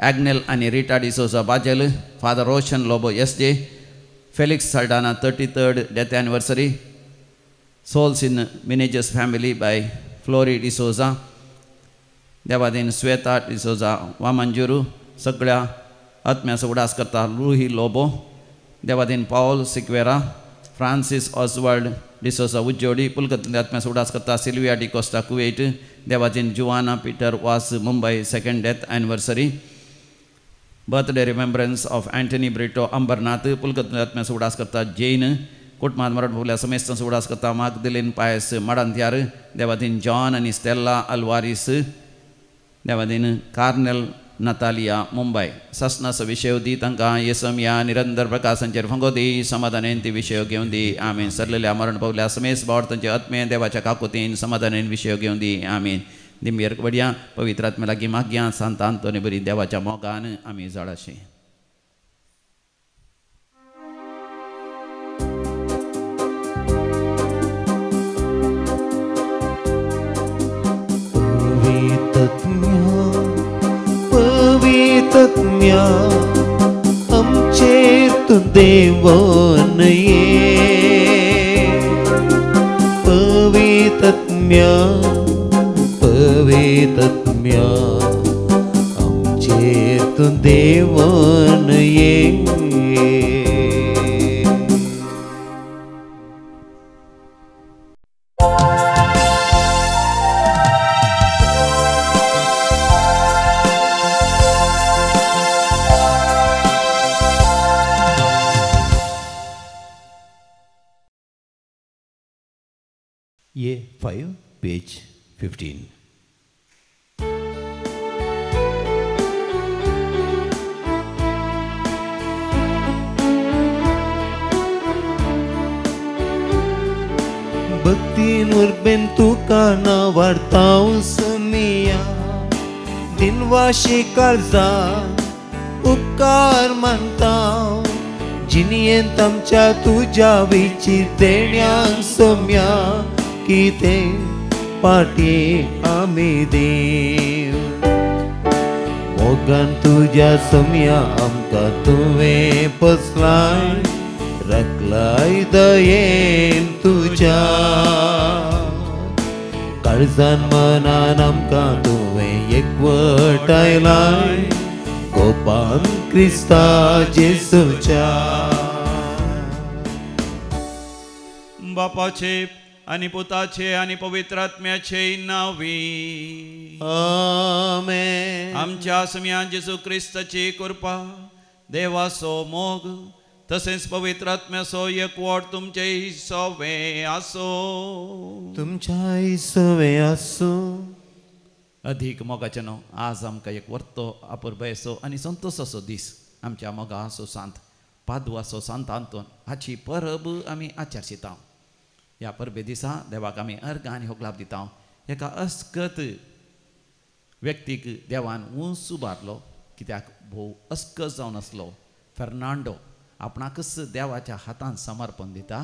Speaker 1: ॲग्नेल आनी Rita D'Souza Bajal father Roshan Lobo SJ. Felix Saldanha 33rd death anniversary souls in Menezes family by Flory D'Souza देवादीन श्वेता डिसोजा वामंजुरू सगळ्या आत्म्याचो उडास करता लुही लोबो देवादीन पावल सिक्वेरा फ्रांसीस ऑसवर्ल्ड डिसोसा उज्जोडी पुलकत्ले आत्म्याचो उडास करता सिल्विया डी कोस्टा कुवेट देवादीन Juana Peter Vas Mumbai 2nd death anniversary birthday remembrance of Antony Brito Ambernath पुलकत्ले आत्म्याचो उडास करता जैन कुटुंबात मरण भोवल्या समेस्तांचो उडास करता मागदलीन पायस माडांत्यार देवादीन जॉन आनी स्टेल्ला अल्वारिस देवादीन कार्नेल नतालिया मुंबई ससनास विषय दी तांकां येसुया निरंतर प्रकाशांचेर फंगो दी समाधानेन ती विशय घेवन दी आमीन सरलेल्या मरण पावल्या समेस बावर्थांचे आत्मे देवाच्या काकुतीन समाधानेन विशय घेवन दी आमीन दिंबियर बडया पवित्र आत्मे लागीं मागया सांत आंतोनी बरी देवाच्या मोगान आमी जळाशे.
Speaker 2: पवित्रत्म्या आमचेर तूं देवान ये पवित्रत्म्या आमचेर तूं देवान ये. A5 page 15. भक्तीनुर बेन तुका नावार्ताव समिया दिनवाशी काळजा उपकार मानताव जिनियेंत आमच्या तुज्या विचीर देण्यान सोम्या किते पाटी आमी देव मोगान तुज्या सोम्या आमकां तुवें पसलाय रकलाय दयेन तुज्या काळजान मनान आमकां तुवें एकवटायलाय गोपान क्रिस्ता जेसूच्या
Speaker 1: बापाचे आनी पुताचे आनी पवित्र आत्म्याचे नावी
Speaker 2: आमेन.
Speaker 1: आमच्या आसम्या जेसू क्रिस्ताची कृपा देवाचो मोग तसेच पवित्र आत्म्याचो एकवट तुमचे सवे आसो
Speaker 2: तुमच्या सवे आसो.
Speaker 1: अधिक मोगाचे न्हू आज आमकां एक वर्तो आपुरबायेचो आनी संतोशाचो दीस आमच्या मोगा आसो सांत पादवाचो सांत आंतोन हाची परब आमी आचरशिता. ह्या परबे दिसा देवाक आमी अर्घ आनी होगलाप दिता. एका अस्कत व्यक्तीक देवान उंच उबारलो कित्याक भोव अस्कत जावन आसलो फेर्नांडो आपणाकच देवाच्या हातांत समर्पण दिता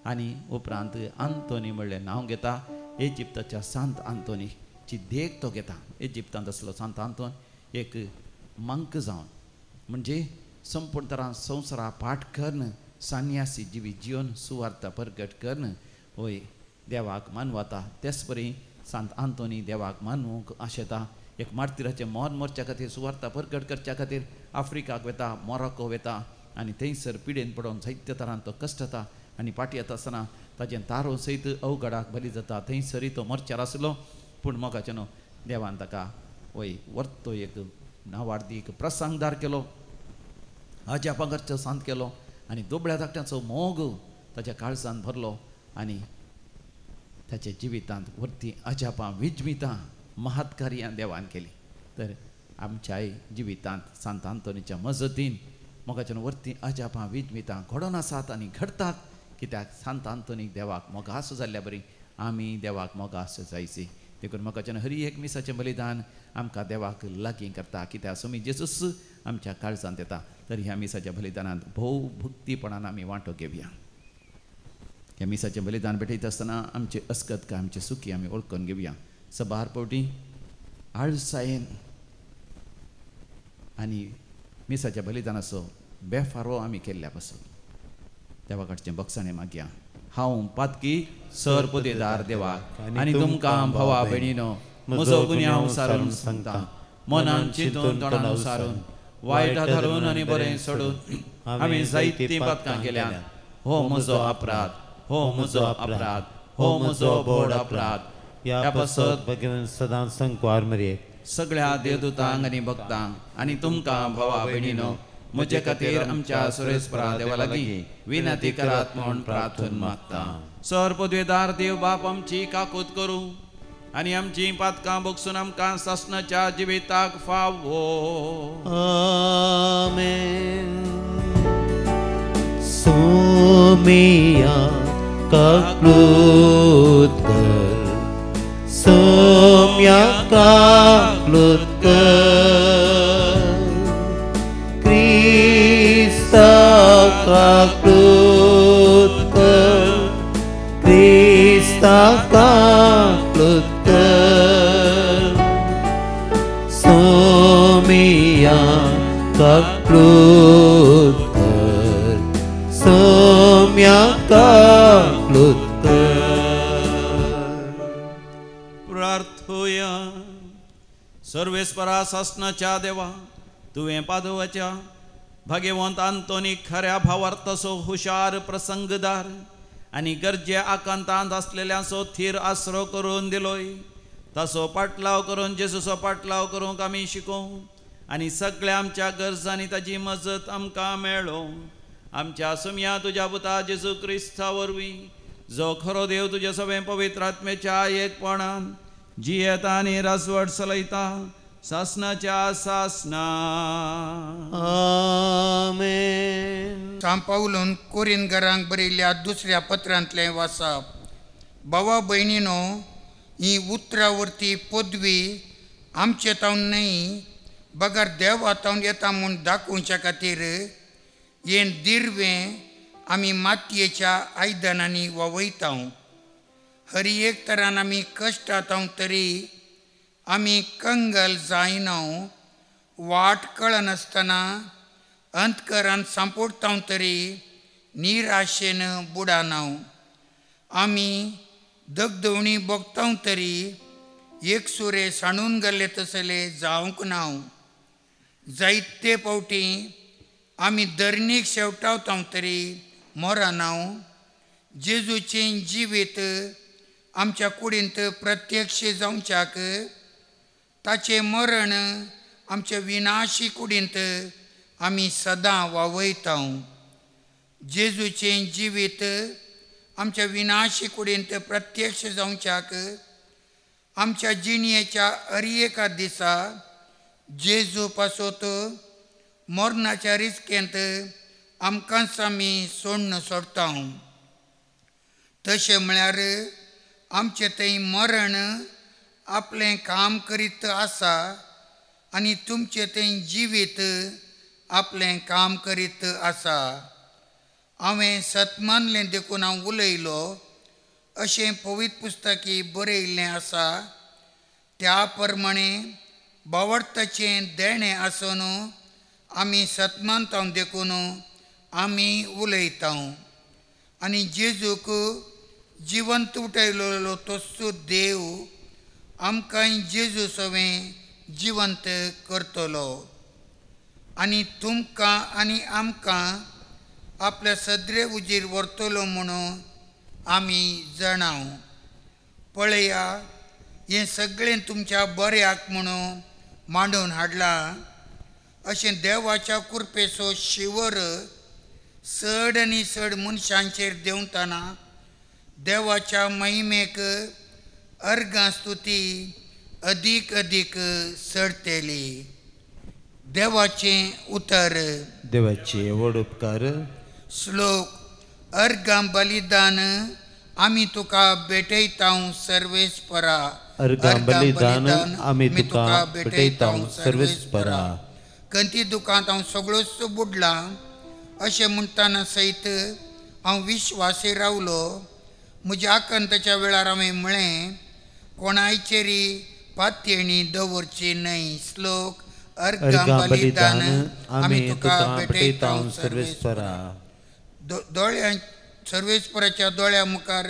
Speaker 1: आनी उपरांत आंतोनी म्हणलें नांव घेता. इजिप्ताच्या सांत आंतोनीची देख तो घेता. इजिप्तांत आसलो सांत आंतोन एक मंक जावन म्हणजे संपूर्ण तरान संवसारा पाठ करन संन्यासी जिवी जीवन सुवार्ता परगट करन होय देवाक मानवता. तेच परी सांत आंतोनी देवाक मानूंक आशेता. एक मार्तिराचे मोन मोरच्या खातीर सुवार्ता परगट करच्या खातीर आफ्रिकाक वेता, मोरॉको वेता आनी थंयसर पिडेन पडोवन जायत्या तरान तो कश्ट जाता आनी फाटी येता आसतना ताजें तारो सयत अवघडाक बली जाता. थंयसरी तो मोर्चार आसलो पूण मोगाचे न्हू देवान ताका वय वर्तो एक नावार्दीक प्रसंगदार केलो, आज्यापागरचो सांत केलो आनी दोबळ्या धाकट्याचो मोग ताच्या काळजांत भरलो आनी ताच्या जिवितांत वर्ती अजापां विजमितां महत्कार्यां देवान केली. तर आमच्याय जिवितांत सांत आंतोनीच्या मजतीन मोगाच्यान वर्ती अजापां विजमितां घडोवन आसात आनी घडटात. कित्याक सांत आंतोनीक देवाक मोगास जाल्ल्या बरी आमी देवाक मोगास जायची. देखून मोगाच्यान हरी एक मिसाचें बलिदान आमकां देवाक लागीं करता. कित्याक सुमी जेजूस आमच्या काळजांत येता. तर ह्या मिसाच्या बलिदानांत भोव भक्तीपणान आमी वांटो घेवया. ह्या मिसाचें बलिदान भेटयता आसतना आमचे अस्कत काय आमचे सुखी आमी ओळखून घेवया. सबार पावटी आळसायेन आनी मिसाच्या बलिदानाचो बेफारो आमी केल्ल्या पासून देवा कडचें बक्षणें मागया. हांव पातकी सर पोदेदार देवाक आनी तुमकां भावा भयणीनो म्हजो गुन्यांव सारून सांगता. मनान चिंतून तोंडान उसारून वायट धरून आनी बरें सोडून आमी जायतीं पातकां केल्यात. हो म्हजो अपराध, हो म्हजो अपराध, हो म्हजो व्हड अपराध.
Speaker 2: या पासत भगवन सदां संकवार मरे
Speaker 1: सगळ्या देवदूतांक आनी भक्तांक आनी तुमकां भावा भयणीनो म्हजे खातीर आमच्या सुरेस्परा देवा लागीं विनंती करात म्हूण प्रार्थून मागता. सर पदवेदार देव बाप आमची काकूत करूं आनी आमची पातकां बगसून आमकां सासणाच्या जिविताक फावो.
Speaker 2: आमेन. सोमिया काकलूत कर, सोम्या काकलूत कर, क्रिस्ता काकलूत कर, क्रिस्ता काकलूत कर, सोमिया काकलूत कर, सोम्या काकलूत कर.
Speaker 1: प्रार्थूया. सर्वेस्परा सासणाच्या देवा तुवें पादवाच्या भाग्यवंत आंतोनीक खऱ्या भावार्थसो हुशार प्रसंगदार आनी गरजे आकांतांत आसलेल्यांचो थीर आसरो करून दिलोय. ताचो पाटलाव करून जेजूचो पाटलाव करूंक आमी शिकोव आनी सगळ्या आमच्या गरजांनी ताची मजत आमकां मेळो. आमच्या सुम्या तुज्या पुता जेजू क्रिस्ता वरवीं जो खरो देव तुजे सगळे पवित्र आत्मेच्या एकपणान जियेता आनी रासवट चलयता सासणाच्या सासना.
Speaker 2: आमेन.
Speaker 3: सांत पावलोन कोरिंथकारांक बरयल्ल्या दुसऱ्या पत्रांतलें वाचप. भावा भयणीनो, ही उतरावरती पदवी आमचे तावन न्हय बगर देवा तावन येता म्हूण दाखोवच्या खातीर हें दिर्वें आमी मातयेच्या आयदनांनी ववयता. हर एक तरान आमी कश्टांत तरी आमी कंगल जायना. वाट कळनासतना अंतकरान सांपोडता तरी निराशेन बुडाना. आमी दगदवणी भोगता तरी एकसुरे साणून गेल्ले तसले जावंक ना. जायते फावटी आमी धरणीक शेवटावता तरी मरना. जेजूचें जिवीत आमच्या कुडींत प्रत्यक्ष जावच्याक ताचें मरण आमच्या विनाशी कुडींत आमी सदां वावयता. जेजूचें जिवीत आमच्या विनाशी कुडींत प्रत्यक्ष जावच्याक आमच्या जिणयेच्या हर एका दिसा जेजू पासत मरणाच्या रिस्केंत आमकांच आमी सोडून सोडटा. तशें म्हळ्यार आमचें थंय मरण आपलें काम करीत आसा आनी तुमचें थंय जिवीत आपलें काम करीत आसा. हांवें सतमानलें देखून हांव उलयलो अशें पवित्र पुस्तकी बरयल्लें आसा. त्या प्रमाणें भावार्थाचें देणें आसून आमी सतमानता देखून आमी उलयता. आनी जेजूक जिवंत उठयलो तोच देव आमकांय जेजू सवें जिवंत करतलो आनी तुमकां आनी आमकां आपल्या सद्रे उजीर व्हरतलो म्हणून आमी जाणाव. पळया, हें सगळें तुमच्या बऱ्याक म्हणून मांडून हाडलां. अशें देवाच्या कृपेचो शिवर चड आनी चड मनशांचेर देंवतना देवाच्या महिमेक अर्गां स्तुती अदीक अदीक चडटली. देवाचें उतर.
Speaker 2: देवाचे व्हड उपकार.
Speaker 3: श्लोक. अर्गां बलिदान आमी तुका भेटयतां सर्वेस्परा.
Speaker 2: अर्गां बलिदान आमी तुका भेटयतां सर्वेस्परा.
Speaker 3: कंती दुखांत हांव सगळोच बुडलां अशें म्हणटाना सयत हांव विश्वासी रावलो. म्हज्या आकंताच्या वेळार हांवें म्हळें, कोणायचेरी पातयेणी दवरची न्हय. श्लोक. अर्गां बलिदान आमी तुका भेटयतां सर्वेस्परा. दोळ्यां सर्वेस्पराच्या दोळ्या मुखार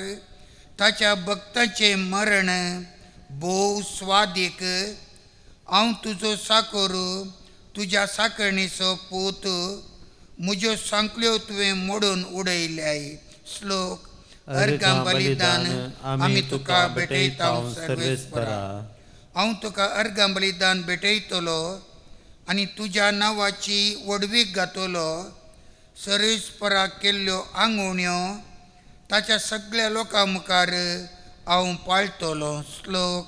Speaker 3: ताच्या भक्ताचें मरण भोव स्वादीक. हांव तुजो साकोर, तुज्या साकरणेचो पूत, म्हज्यो सांकल्यो तुवें मोडून उडयल्याय. श्लोक. अर्गां बलिदान आमी तुका भेटयतां सर्वेस्परा. हांव तुका अर्गां बलिदान भेटयतलो आनी तुज्या नांवाची वडवीक घातलो. सर्वेस्पराक केल्ल्यो आंगवण्यो ताच्या सगळ्या लोकां मुखार हांव पाळटलो. श्लोक.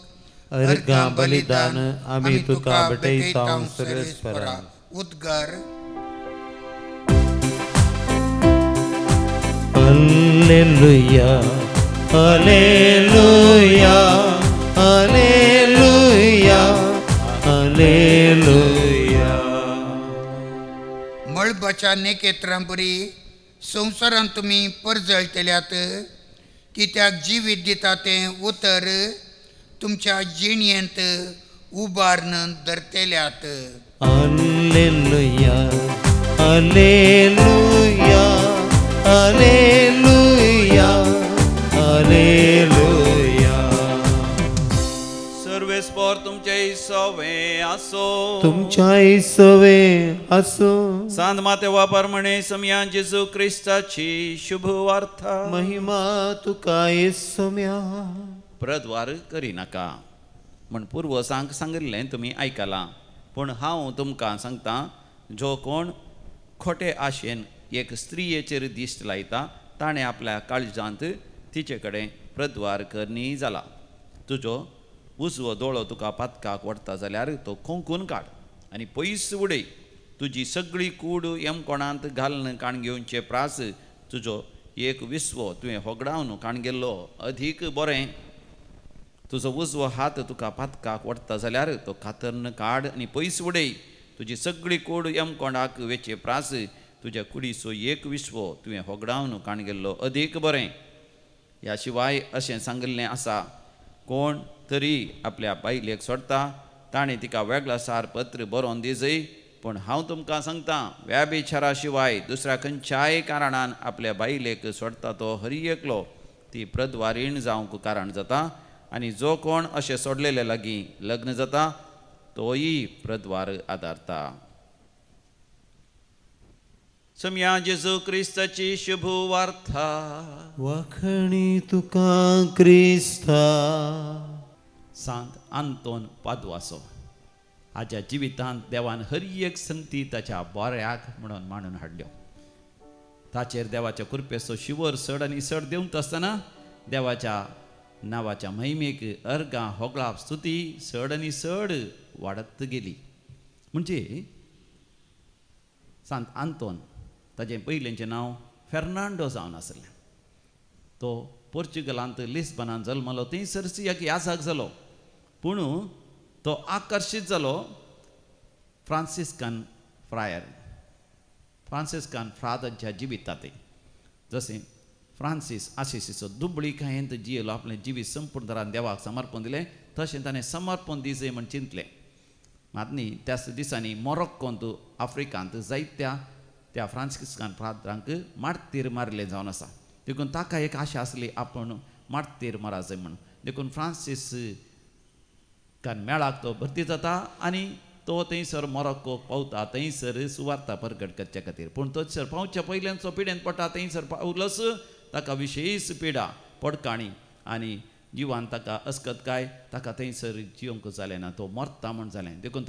Speaker 2: अर्गां बलिदान आमी तुका भेटयतां सर्वेस्परा.
Speaker 3: उद्गार.
Speaker 2: Hallelujah hallelujah hallelujah hallelujah.
Speaker 3: मळबाच्या नेकेत्रां बरी संवसारांत तुमी परजळटल्यात, कित्याक जिवीत दिता तें उतर तुमच्या जिणयेंत उबारून धरतल्यात.
Speaker 2: Hallelujah hallelujah hallelujah hallelujah.
Speaker 1: सर्वेस्पर तुमचे सवे आसो.
Speaker 2: तुमच्या सवे असो.
Speaker 1: सांत माते वापर म्हणे समया जेजू क्रिस्ताची शुभ वार्ता.
Speaker 2: महिमा तुका येसुम्या.
Speaker 1: प्रद्वार करी नाका म्हण पूर्व सांगिल्लें तुमी आयकलां. पूण हांव तुमकां सांगता, जो कोण खोटे आशेन एक स्त्रियेचेर दिश्ट लायता ताणें आपल्या काळजांत तिचे कडेन प्रद्वार करनी जाला. तुजो उजवो दोळो तुका पातकाक वडता जाल्यार तो खोंकून काड आनी पयस उडय. तुजी सगळी कूड येमकोणांत घालन काणगेवचे प्रास तुजो एक विस्वो तुवें होगडावन काणगेल्लो अधीक बरें. तुजो उजवो हात तुका पातकाक वडता जाल्यार तो कातरन काड आनी पयस उडय. तुजी सगळी कूड येमकोणाक वेचे प्रास तुज्या कुडीचो एक विस्वो तुवें होगडावन काणगेल्लो अदीक बरें. ह्या शिवाय अशें सांगिल्लें आसा, कोण तरी आपल्या बायलेक सोडता ताणें तिका वेगळा सारपत्र बरोवन दिजय. पूण हांव तुमकां सांगता, व्याभिचारा शिवाय दुसऱ्या खंयच्याय कारणान आपल्या बायलेक सोडता तो हरी एकलो ती प्रद्वारीण जावंक कारण जाता. आनी जो कोण अशें सोडलेले लागीं लग्न जाता तोय प्रद्वार आदारता. समया जेजू क्रिस्ताची शुभ वार्ता.
Speaker 2: वाखणी तुका क्रिस्ता.
Speaker 1: सांत आंतोन पाद्वासो हाच्या जिवितांत देवान हरी एक संगती ताच्या बऱ्याक म्हणून मांडून हाडल्यो. ताचेर देवाच्या कृपेचो शिवर चड आनी चड देंवत आसतना देवाच्या नांवाच्या महिमेक अर्गां होगळाप स्तुती चड आनी चड वाडत गेली. म्हणजे सांत आंतोन ताचें पयलेंचें नांव फेर्नांडो जावन आसलें. तो पोर्चुगलांत लिस्बनांत जल्मलो. थंयसर ह्या यासाक जालो. पूण तो आकर्शीत जालो फ्रांसिस्कन फ्रादांच्या जिवितांत. जशें फ्रांसीस आशिसीचो दुबळी कायेंत जियेलो, आपलें जिवीत संपूर्ण तरान देवाक समर्पण दिलें, तशें ताणें समर्पण दिजय म्हण चिंतलें. मात न्ही त्याच दिसांनी मोरक्कोंत आफ्रिकांत जायत्या त्या फ्रांसिस्कन फ्रादांक मार्तीर मारलें जावन आसा. देखून ताका एक आशा आसली आपूण मार्तीर मारचें म्हण. देखून फ्रांसीस कारण मेळाक तो भरती जाता आनी तो थंयसर मोरक्को पावता थंयसर सुवार्ता प्रगट करचे खातीर पूण थंयसर पावच्या पयल्याचो पिडेन पडटा थंयसर पावलस ताका विशेश पिडा पडकाणी आनी जिवान ताका अस्कत काय ताका थंयसर जिवंक जालें ना तो मरता म्हण जालें देखून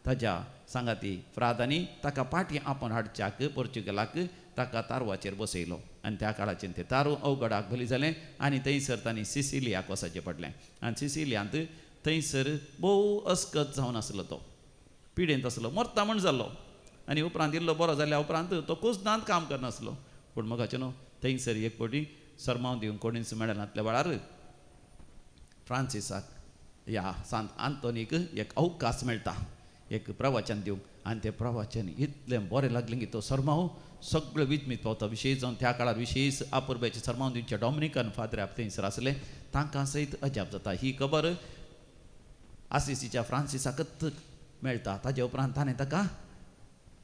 Speaker 1: ताज्या सांगाती फ्रादांनी ताका पाटी आपण हाडच्याक पोर्चुगलाक ताका तारवाचेर बसयलो आनी त्या काळाचेर ते तारू अवघडाक बली जालें आनी थंयसर तांणी सिसिलियाक वचचें पडलें आनी सिसिलियांत थंयसर भोव अस्कत जावन आसलो तो पिडेंत आसलो मरता म्हण जाल्लो आनी उपरांत इल्लो बरो जाल्या उपरांत तो कुसदांत काम करनासलो पूण मगाचे न्हू थंयसर एक फावटी सरमाव दिवंक कोणीच मेळनातल्या वेळार फ्रांसिसाक ह्या सांत आंतोनीक एक अवकाश मेळटा एक प्रवचन दिवंक आनी तें प्रवचन इतलें बरें लागलें की तो सरमाव सगळें विचमीत पावता विशेश जावन त्या काळार विशेश आपुर्ब्याचे सरमाव दिवचे डॉमिनिकन फादर थंयसर आसले तांकां सयत अजाप जाता ही खबर आसिसीच्या फ्रांसिसाकच मेळटा ताजे उपरांत ताणें ताका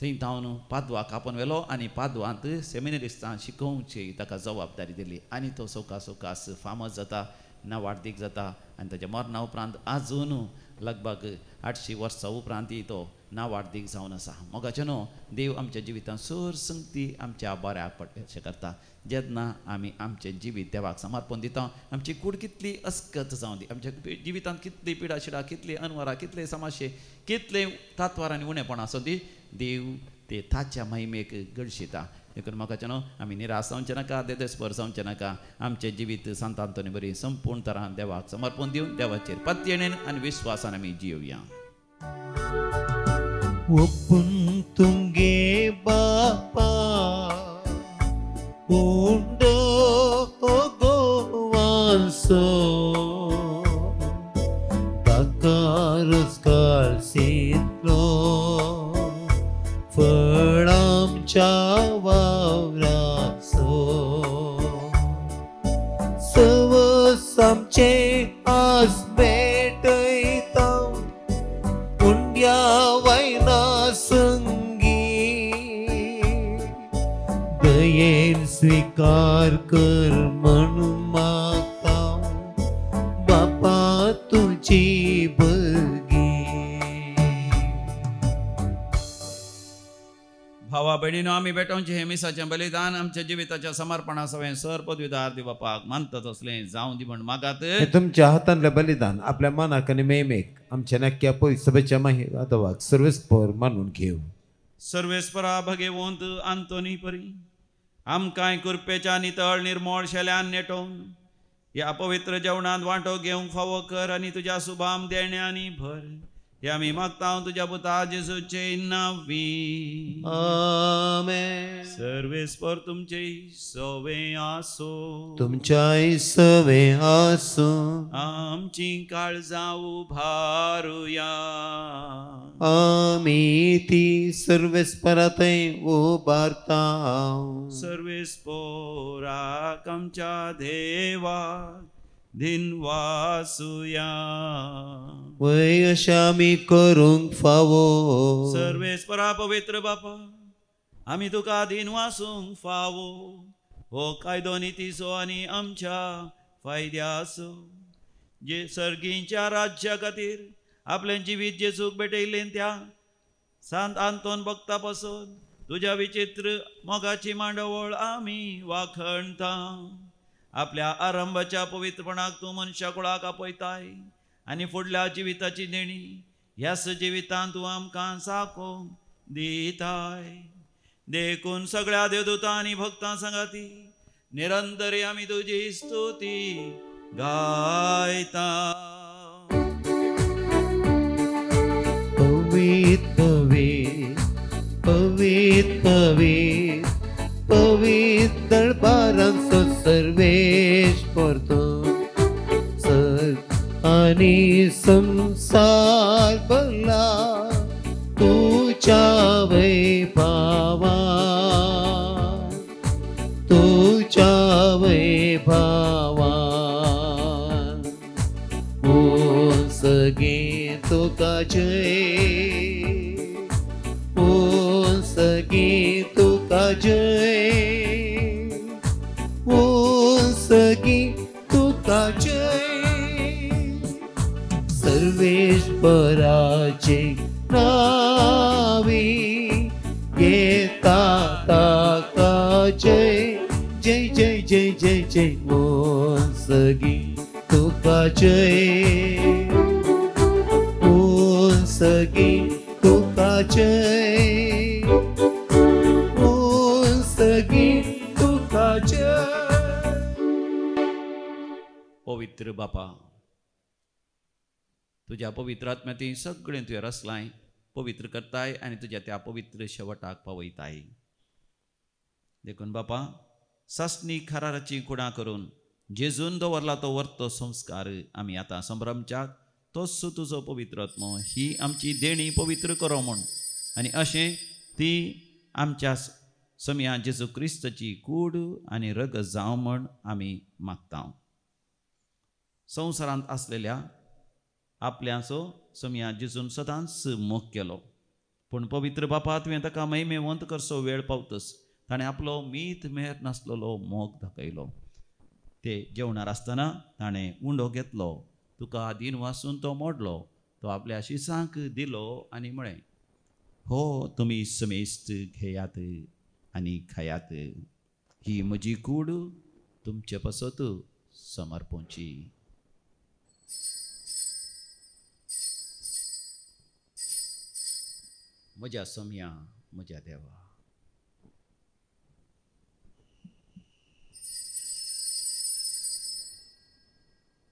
Speaker 1: थंय धांवन पाद्वाक आपोवन व्हेलो आनी पाद्वांत सेमिनरिस्टां शिकोवची ताका जबाबदारी दिली आनी तो सवकास फामस जाता नावाडदीक जाता आनी ताच्या मरणा उपरांत आजून लगभग 800 वर्सां उपरांत तो नावाडदीक जावन आसा मोगाचें न्हू देव आमच्या जिवितांत सर संगती आमच्या बऱ्याक पडचें करता जेन्ना आमी आमचें जिवीत देवाक समर्पण दिता आमची कूड कितली अस्कत जावं दी आमच्या जिवितांत कितली पिडा शिडा कितली अनवरां कितले समाशे कितले तात्वार आनी उणेपण आसूं दी देव ते ताच्या महिमेक घडशिता देखून म्हाका न्हू आमी निराश जावचें नाका देदेस्पर जावचें नाका आमचें जिवीत सांत आंतोनी बरी संपूर्ण तरान देवाक समर्पण दिवन देवाचेर पत्येणेन आनी विश्वासान आमी जियोया
Speaker 2: ಒಪ್ಪುನ್ ತುಂಗೆ ಬಾಪಾ ಉಂಡೋ ಗೋವಾನ್ಸೋ ತಕಾರಸ್ಕಾಲ್ ಸಿತ್ಲೋ फळांच्या वावराचो सवस आमचे आस भेटयता उंड्या वायना संगी दयेन स्वीकार कर म्हणून मागता बापा तुझी
Speaker 1: भावा भयणीनो आमी भेटोवचें हें मिसाचें बलिदान आमच्या जिविताच्या समर्पणा सवें सर पदवीदार दिवपाक मानतात असलें जावं दी म्हण मागात
Speaker 2: हे तुमच्या हातांतलें बलिदान आपल्या मनाक आनी मेमेक आमच्या नक्क्या पवित्रसभेच्या माधवाक सर्वेस्पर मानून घेऊ
Speaker 1: सर्वेस्परा भगवंत आंतोनी परी आमकांय कृपेच्या नितळ निर्मळ शेल्यान नेटोवन ह्या पवित्र जेवणांत वांटो घेवंक फावो कर आनी तुज्या सुभाम देण्यानी भर हे आमी मागता तुज्या पुता जेजूचे नांवी
Speaker 2: आमेन
Speaker 1: सर्वेस्पर तुमचे सवे आसो
Speaker 2: तुमच्याय सवे आसो
Speaker 1: आमची काळजां उभारुया
Speaker 2: आमी ती सर्वेस्परातय उबारता
Speaker 1: सर्वेस्पराक आमच्या देवाक दिनवासुया
Speaker 2: वय अशें आमी करूंक फावो
Speaker 1: सर्वेस्परा पवित्र बापा आमी तुका दिनवासूंक फावो हो कायदो नितीचो आनी आमच्या फायद्याचो जे सर्गींच्या राज्या खातीर आपलें जिवीत जेजूक भेटयलें त्या सांत आंतोन भक्ता पासून तुज्या विचित्र मोगाची मांडवळ आमी वाखणता आपल्या आरंभाच्या पवित्रपणाक तूं मनशा कुळाक आपयताय आनी फुडल्या जिविताची देणी ह्याच जिवितांत तूं आमकां साकोंक दिताय देखून सगळ्या देवदूतां आनी भक्तां सांगाती निरंतरी आमी तुजी स्तुती गायता
Speaker 2: पवित्र पवित्र पवित्र पवित्र दरबारांचो सर्वेश्वर सर आनी संसार भरला तुझ्या वैभवान तुझ्या वैभवान ओ सगळे तुका जय ओ सगळे तुका जय ओ सगळे तुका जय सर्वे जय जय जय जय जय जय सगी तुका जय सगी तुका जय सगी तुका जय.
Speaker 1: पवित्र बापा, तुझ्या पवित्र आत्म्याती सगळें तुवें रचलाय, पवित्र करताय आनी तुज्या त्या पवित्र शेवटाक पावयताय. देखून बापा, सासणी खराराची कुडां करून जेजून दवरला तो वर्तो संस्कार आमी आतां संभ्रमच्याक तोच तुजो पवित्र आत्मो ही आमची देणी पवित्र करो म्हूण आनी अशें ती आमच्या समिया जेजू क्रिस्ताची कूड आनी रगत जावं म्हूण आमी मागता. संवसारांत आसलेल्या आपल्याचो समिया जेजून सदांच मोग केलो, पूण पवित्र बापा तुवें ताका महिमेवंत करचो वेळ पावतस ताणें आपलो मीत मेर नासलेलो मोग दाखयलो. ते जेवणार आसतना ताणें उंडो घेतलो, तुका दिन वासून तो मोडलो, तो आपल्या शिसांक दिलो आनी म्हळें, हो तुमी समेस्त घेयात आनी खायात, ही म्हजी कूड तुमचे पासत समर्पोवची. म्हज्या समिया म्हज्या देवा.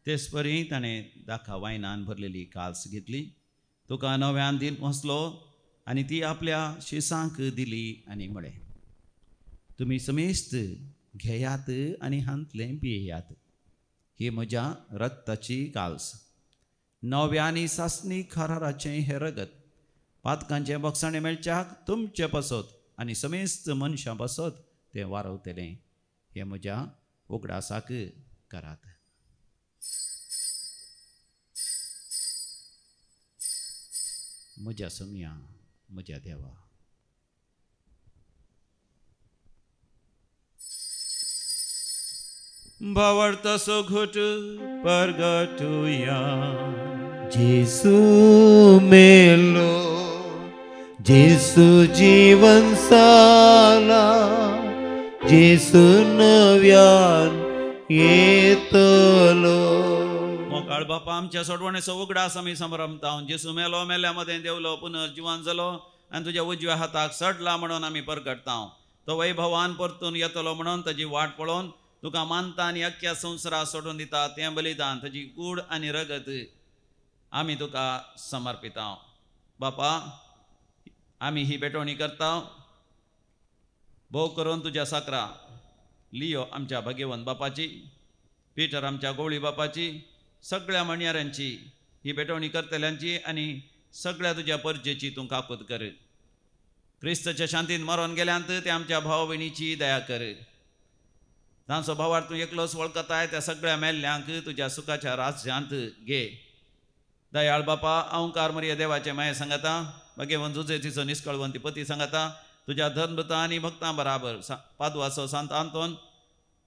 Speaker 1: तेच परी ताणें दाखा वायनान भरलेली काल्स घेतली, तुका नव्यान दिन वसलो आनी ती आपल्या शिसांक दिली आनी म्हळें, तुमी समेस्त घेयात आनी हांतलें पियेयात, ही म्हज्या रक्ताची काल्स, नव्या आनी सासणी खराराचें हें रगत पातकांचे बक्षाणे मेळच्याक तुमचे पासत आनी समेस्त मनशां पासत तें वारवतलें, हें म्हज्या उगडासाक करात. म्हज्या समिया म्हज्या देवा. भावार्थाचो घोट परगटुया.
Speaker 2: जेसू मेलो, जेसू जीवन साला, जेसू नव्यान येतलो.
Speaker 1: मोकाळ बापा, आमच्या सोडवणेचो उगडास आमी संभ्रमता. जेसू मेलो, मेल्या मदें देवलो, पुनर्जिवान जालो आनी तुज्या उजव्या हाताक सडला म्हणून आमी परगटता. तो वैभवान परतून येतलो म्हणून ताजी वाट पळोवन तुका मानता आनी अख्ख्या संवसारा सोडून दिता तें बलिदान, ताजी कूड आनी रगत आमी तुका समर्पिता. बापा, आमी ही बेटवणी करता, भोव करून तुज्या साकरा लियो आमच्या भाग्यवंत बापाची, पिटर आमच्या गवळी बापाची, सगळ्या मणयाऱ्यांची, ही बेटवणी करतल्यांची आनी सगळ्या तुज्या परजेची तूं काकूत कर. क्रिस्ताच्या शांतीन मरोन गेल्यांत ते आमच्या भाव भयणीची दया कर. तांचो भावार तूं एकलोच वळखताय त्या सगळ्या मेल्ल्यांक तुज्या सुखाच्या राज्यांत घे. दयाळ बापा, अवंकार मरिया देवाचे माये सांगता, भाग्यवंत जुजेतीचो निश्कळवंती पती सांगता, तुज्या धर्मभृतां आनी भक्तां बराबर पादवाचो सांत आंतोन,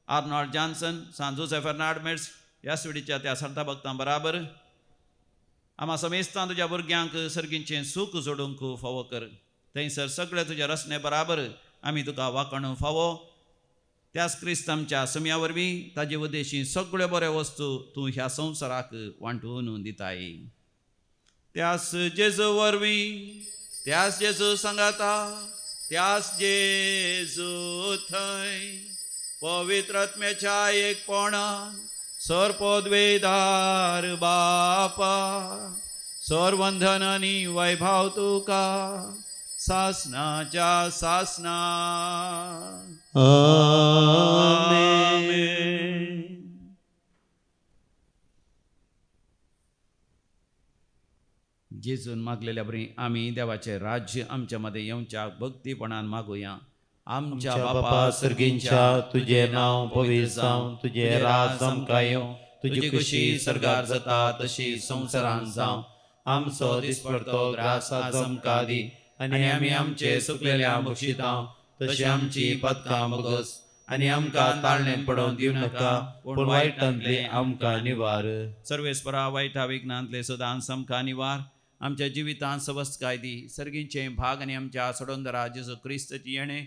Speaker 1: आर्नॉल्ड जॉन्सन, सांत जोसेफ फेर्नांड मेड्स, ह्या सुडीच्या त्या संता भक्तां बराबर आम्हा समेस्तां तुज्या भुरग्यांक सर्गींचें सूख जोडूंक फावो कर. थंयसर सगळे तुज्या रचने बराबर आमी तुका वाखण फावो. त्याच क्रिस्त आमच्या समिया वरवीं ताजे उद्देशी सगळ्यो बऱ्यो वस्तू तूं ह्या संवसाराक वांटून दिताय. त्याच जेजू वरवीं, त्याच जेजू सांगाता, त्याच जेजू थंय पवित्र आत्म्याच्या एकपणान सर्पोद्वेदार बापा, सर्वंधन आनी वैभव तुका सासनाच्या सासना. आमेन. जेजून मागलेल्या बरी आमी देवाचे राज्य आमच्या मध्ये येवच्या भक्तीपणान मागुया. आमच्या बापा सर्गींच्या, तुझे नाव पवित्र जावं, तुझे राज आमकां येवं, तुजी खुशी स्वर्गार जाता तशी संवसारांत जावं. आमचो दिसपडतो ग्रास आज आमकां दी आनी आमी आमचे सुकलेल्या बक्षिता तशी आमची पदकां बगस आनी आमकां ताळणें पडोवन दिवं नाका, पूण वायटांतले आमकां निवार. सर्वेस्परा वायटा विघ्नांतले सदांच आमकां निवार. आमच्या जिवितांत सवस्त दी सर्गींचे भाग आनी आमच्या सोडोंदरा जेजू क्रिस्ताची येणे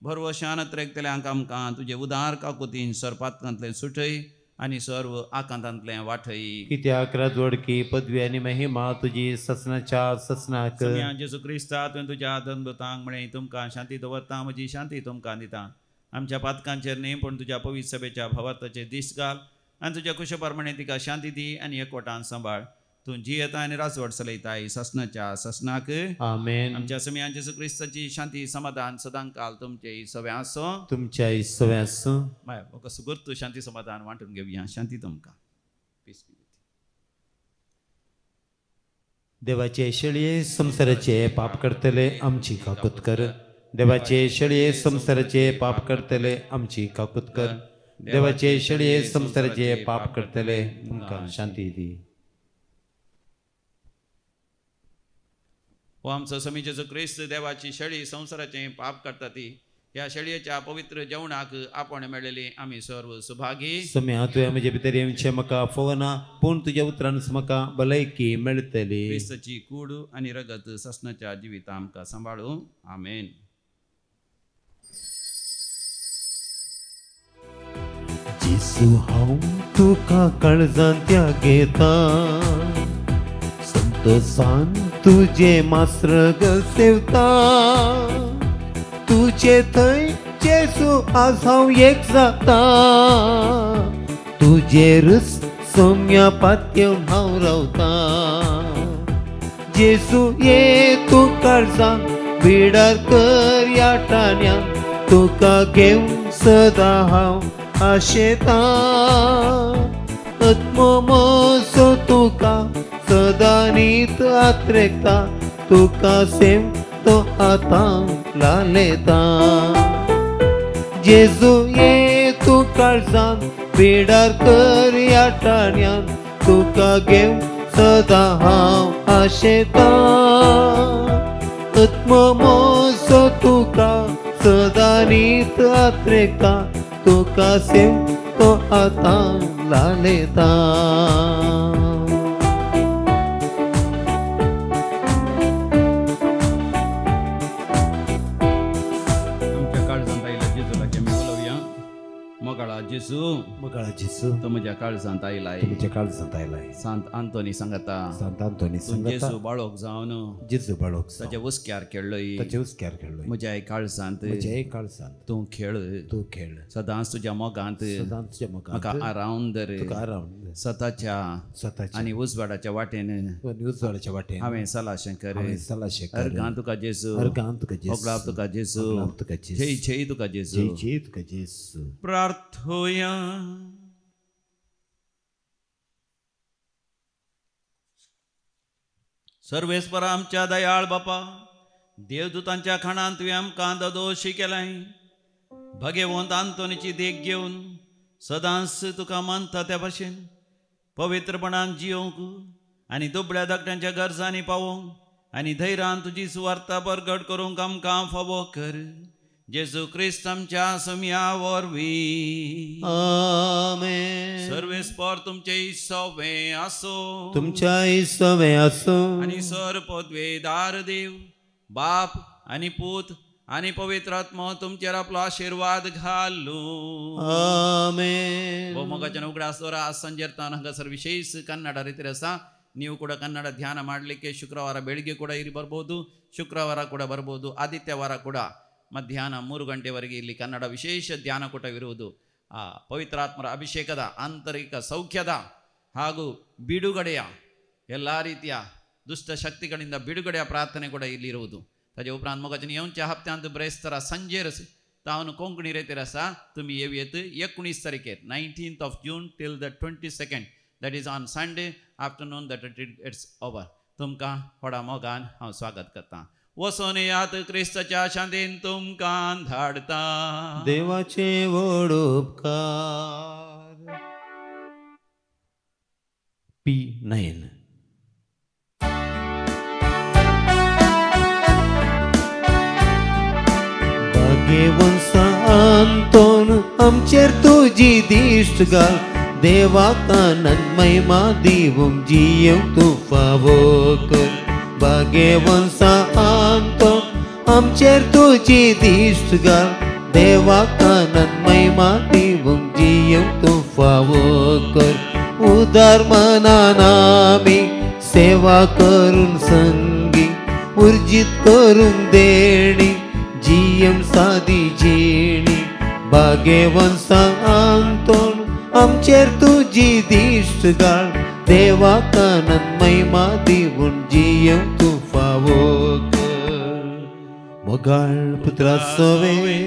Speaker 1: भरवशान त्रेकतल्यांक आमकां तुजे उदार काकुतीन सरपातकांतलें सुटय आनी सर्व आकांतांतलें वाठय.
Speaker 2: कित्याक राजवडकी पदवी आनी महिमा तुजी ससनाच्या ससनाक.
Speaker 1: जेजू क्रिस्ता तुवें तुज्या अदभुतांक म्हणे तुमकां शांती दवरता, म्हजी शांती तुमकां दिता. आमच्या पातकांचेर न्ही पण तुज्या पवित्र सभेच्या भवार्थाचेर दीस घाल आनी तुज्या कुशप्रमाणे तिका शांती दी आनी एकवटान सांबाळ. तूं जी येता आनी राजवट चलयताय ससनाच्या ससनाक.
Speaker 2: आमेन.
Speaker 1: आमच्या समियान जेजू क्रिस्ताची शांती समाधान सदांकाल तुमचे सगळ्या आसो.
Speaker 2: तुमच्या सव्यास
Speaker 1: बाय म्हाका सुगुर्त शांती समाधान वांटून घेवया. शांती तुमकां. पीस बी.
Speaker 2: देवाचे शेळये संसाराचे पाप करतले आमची काकूत कर. देवाचे शेळये संसाराचे पाप करतले आमची काकूत कर. देवाचे शेळये संसाराचे पाप करतले तुमकां शांती दी.
Speaker 1: हो आमचो समी जेजू क्रिस्त देवाची शेळी संसाराचे पाप करता ती ह्या शेळयेच्या पवित्र जेवणाक आपण मेळिल्ली आमी सर्व सुभागी.
Speaker 2: सम्या तुवें म्हजे भितर येवचें म्हाका फोवना पूण तुज्या उतरान म्हाका भलायकी मेळटली.
Speaker 1: क्रिस्ताची कूड आनी रगत ससनाच्या जिवितां आमकां सांबाळूं. आमेन.
Speaker 2: जेसू हांव तुका काळजांत घेता, संतोषान तुजे मास्रग सेवता. तुजे थंय जेसू आज हांव एक जाता, तुजेरच सोम्या पातयेवन हांव रावता. जेसू ये तूं काळजांत बिडार कर या टाण्यान, तुका घेवन सदां हांव आशेता. आत्मो म्हजो तुका सदां नीत आत्रेकता, तुका सेम तो आतां लालेता. जेजू ये तूं काळजांत बिडार कर या टाण्यान, तुका घेवन सदां हांव आशेता. आत्मो म्हजो तुका सदां नीत आत्रेकता, तुका सेम तो आतां लालेता.
Speaker 1: मोगाळा जेजू,
Speaker 2: मोगाळा जेजू,
Speaker 1: तो म्हज्या काळजांत आयलाय.
Speaker 2: तुमच्या काळजांत आयलाय.
Speaker 1: सांत आंतोनी सांगता,
Speaker 2: सांत आंतोनी सांगता,
Speaker 1: जेजू बाळोक जावन
Speaker 2: जेजू बाळोक
Speaker 1: ताच्या उस्क्यार खेळलोय.
Speaker 2: ताच्या उस्क्यार खेळलोय.
Speaker 1: म्हज्या काळजांत,
Speaker 2: म्हज्या काळजांत
Speaker 1: तूं खेळ,
Speaker 2: तूं खेळ.
Speaker 1: सदांच तुज्या मोगांत,
Speaker 2: सदांच तुज्या मोगांत
Speaker 1: म्हाका आरावन दर.
Speaker 2: तुका आरावन
Speaker 1: स्वताच्या आनी उजवाडाच्या वाटेन
Speaker 2: उजवाडाच्या वाटेन
Speaker 1: हांवें सलाशें कर.
Speaker 2: सलाशें कर.
Speaker 1: अर्गां तुका जेजू,
Speaker 2: अर्गां तुका जेजू,
Speaker 1: ओगलाप तुका जेजू,
Speaker 2: ओगलाप तुका जेजू,
Speaker 1: जय जय तुका जेजू,
Speaker 2: जय जय तुका जेजू.
Speaker 1: प्रार्थोया. सर्वेस्परा आमच्या दयाळ बापा, देवदूतांच्या खाणान तुवें आमकां दोशी केलाय. भगवंत आंतोनीची देख घेवन सदांच तुका मानता त्या भाशेन पवित्रपणान जियोंक आनी दुबळ्या धाकट्यांच्या गरजांनी पावोंक आनी धैर्यान तुजी सुवार्ता परगट करूंक आमकां फावो कर. जेजू क्रिस्त आमच्या समिया वरवीं.
Speaker 2: आमेन.
Speaker 1: सर्वेस्पर तुमचे सवे आसो,
Speaker 2: तुमच्या सवे आसो
Speaker 1: आनी सर पदवेदार देव बाप आनी पूत आनी पवित्र आत्मा तुमचेर आपलो आशीर्वाद घालू.
Speaker 2: आमेन.
Speaker 1: मोगाच्या उगडा सोरा ಸಂಜೆರ್ತಾನ ಹಂಗಸರ್ ವಿಶೇಷ ಕನ್ನಡ ರೀತಿ ರಸ. ನೀವು ಕೂಡ ಕನ್ನಡ ಧ್ಯಾನ ಮಾಡಲಿಕ್ಕೆ ಶುಕ್ರವಾರ ಬೆಳಿಗ್ಗೆ ಕೂಡ ಇಲ್ಲಿ ಬರ್ಬೋದು, ಶುಕ್ರವಾರ ಕೂಡ ಬರ್ಬೋದು, ಆದಿತ್ಯವಾರ ಕೂಡ ಮಧ್ಯಾಹ್ನ 3 ಗಂಟೆವರೆಗೆ ಇಲ್ಲಿ ಕನ್ನಡ ವಿಶೇಷ ಧ್ಯಾನಕೂಟವಿರುವುದು. ಆ ಪವಿತ್ರಾತ್ಮರ ಅಭಿಷೇಕದ ಆಂತರಿಕ ಸೌಖ್ಯದ ಹಾಗೂ ಬಿಡುಗಡೆಯ ಎಲ್ಲ ರೀತಿಯ ದುಷ್ಟ ಶಕ್ತಿಗಳಿಂದ ಬಿಡುಗಡೆಯ ಪ್ರಾರ್ಥನೆ ಕೂಡ ಇಲ್ಲಿರುವುದು. ताजे उपरांत मोगाच्या येवच्या हप्त्यांत ब्रेस्तार सांजेर तावन कोंकणी रेतीर आसा. तुमी येवयेत 19 तारखेर 19th of June till the 22nd, that is on Sunday afternoon that it's over. तुमकां व्हडा मोगान हांव स्वागत करता. वसोन यात क्रिस्ताच्या शांतीन तुमकां धाडता.
Speaker 2: देवाचे व्हड उपकार. P9. भाग्यवंत आंतोन आमचेर तुजी दिश्ट घाल. देवाक आनंद महिमा दिवंक जियेवंक तूं फावो कर. भाग्यवंत आंतोन आमचेर तुजी दिश्ट घाल. देवा कानन महिमा दिवून जियेव तू फावो कर उदार मनानामी सेवा करून संगी उर्जित करून देणी जियम सादी जिणी भाग्यवंसा आमतोण आमचेर तुझी दिश्ट घाल देवा कानन महिमा दिवून जियेव तू फावो कर मोगाळ पुत्रा सवे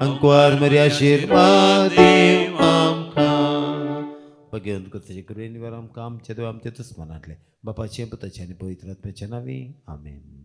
Speaker 2: अंकुआर मरी आशीर्वाद देव आमकां भगवंत कोताचे कृपेन आमकां आमचे देव आमचे दुस्मनांतले बापाचे पुताचे आनी पवित्र आत्म्याचे नांवी आमेन.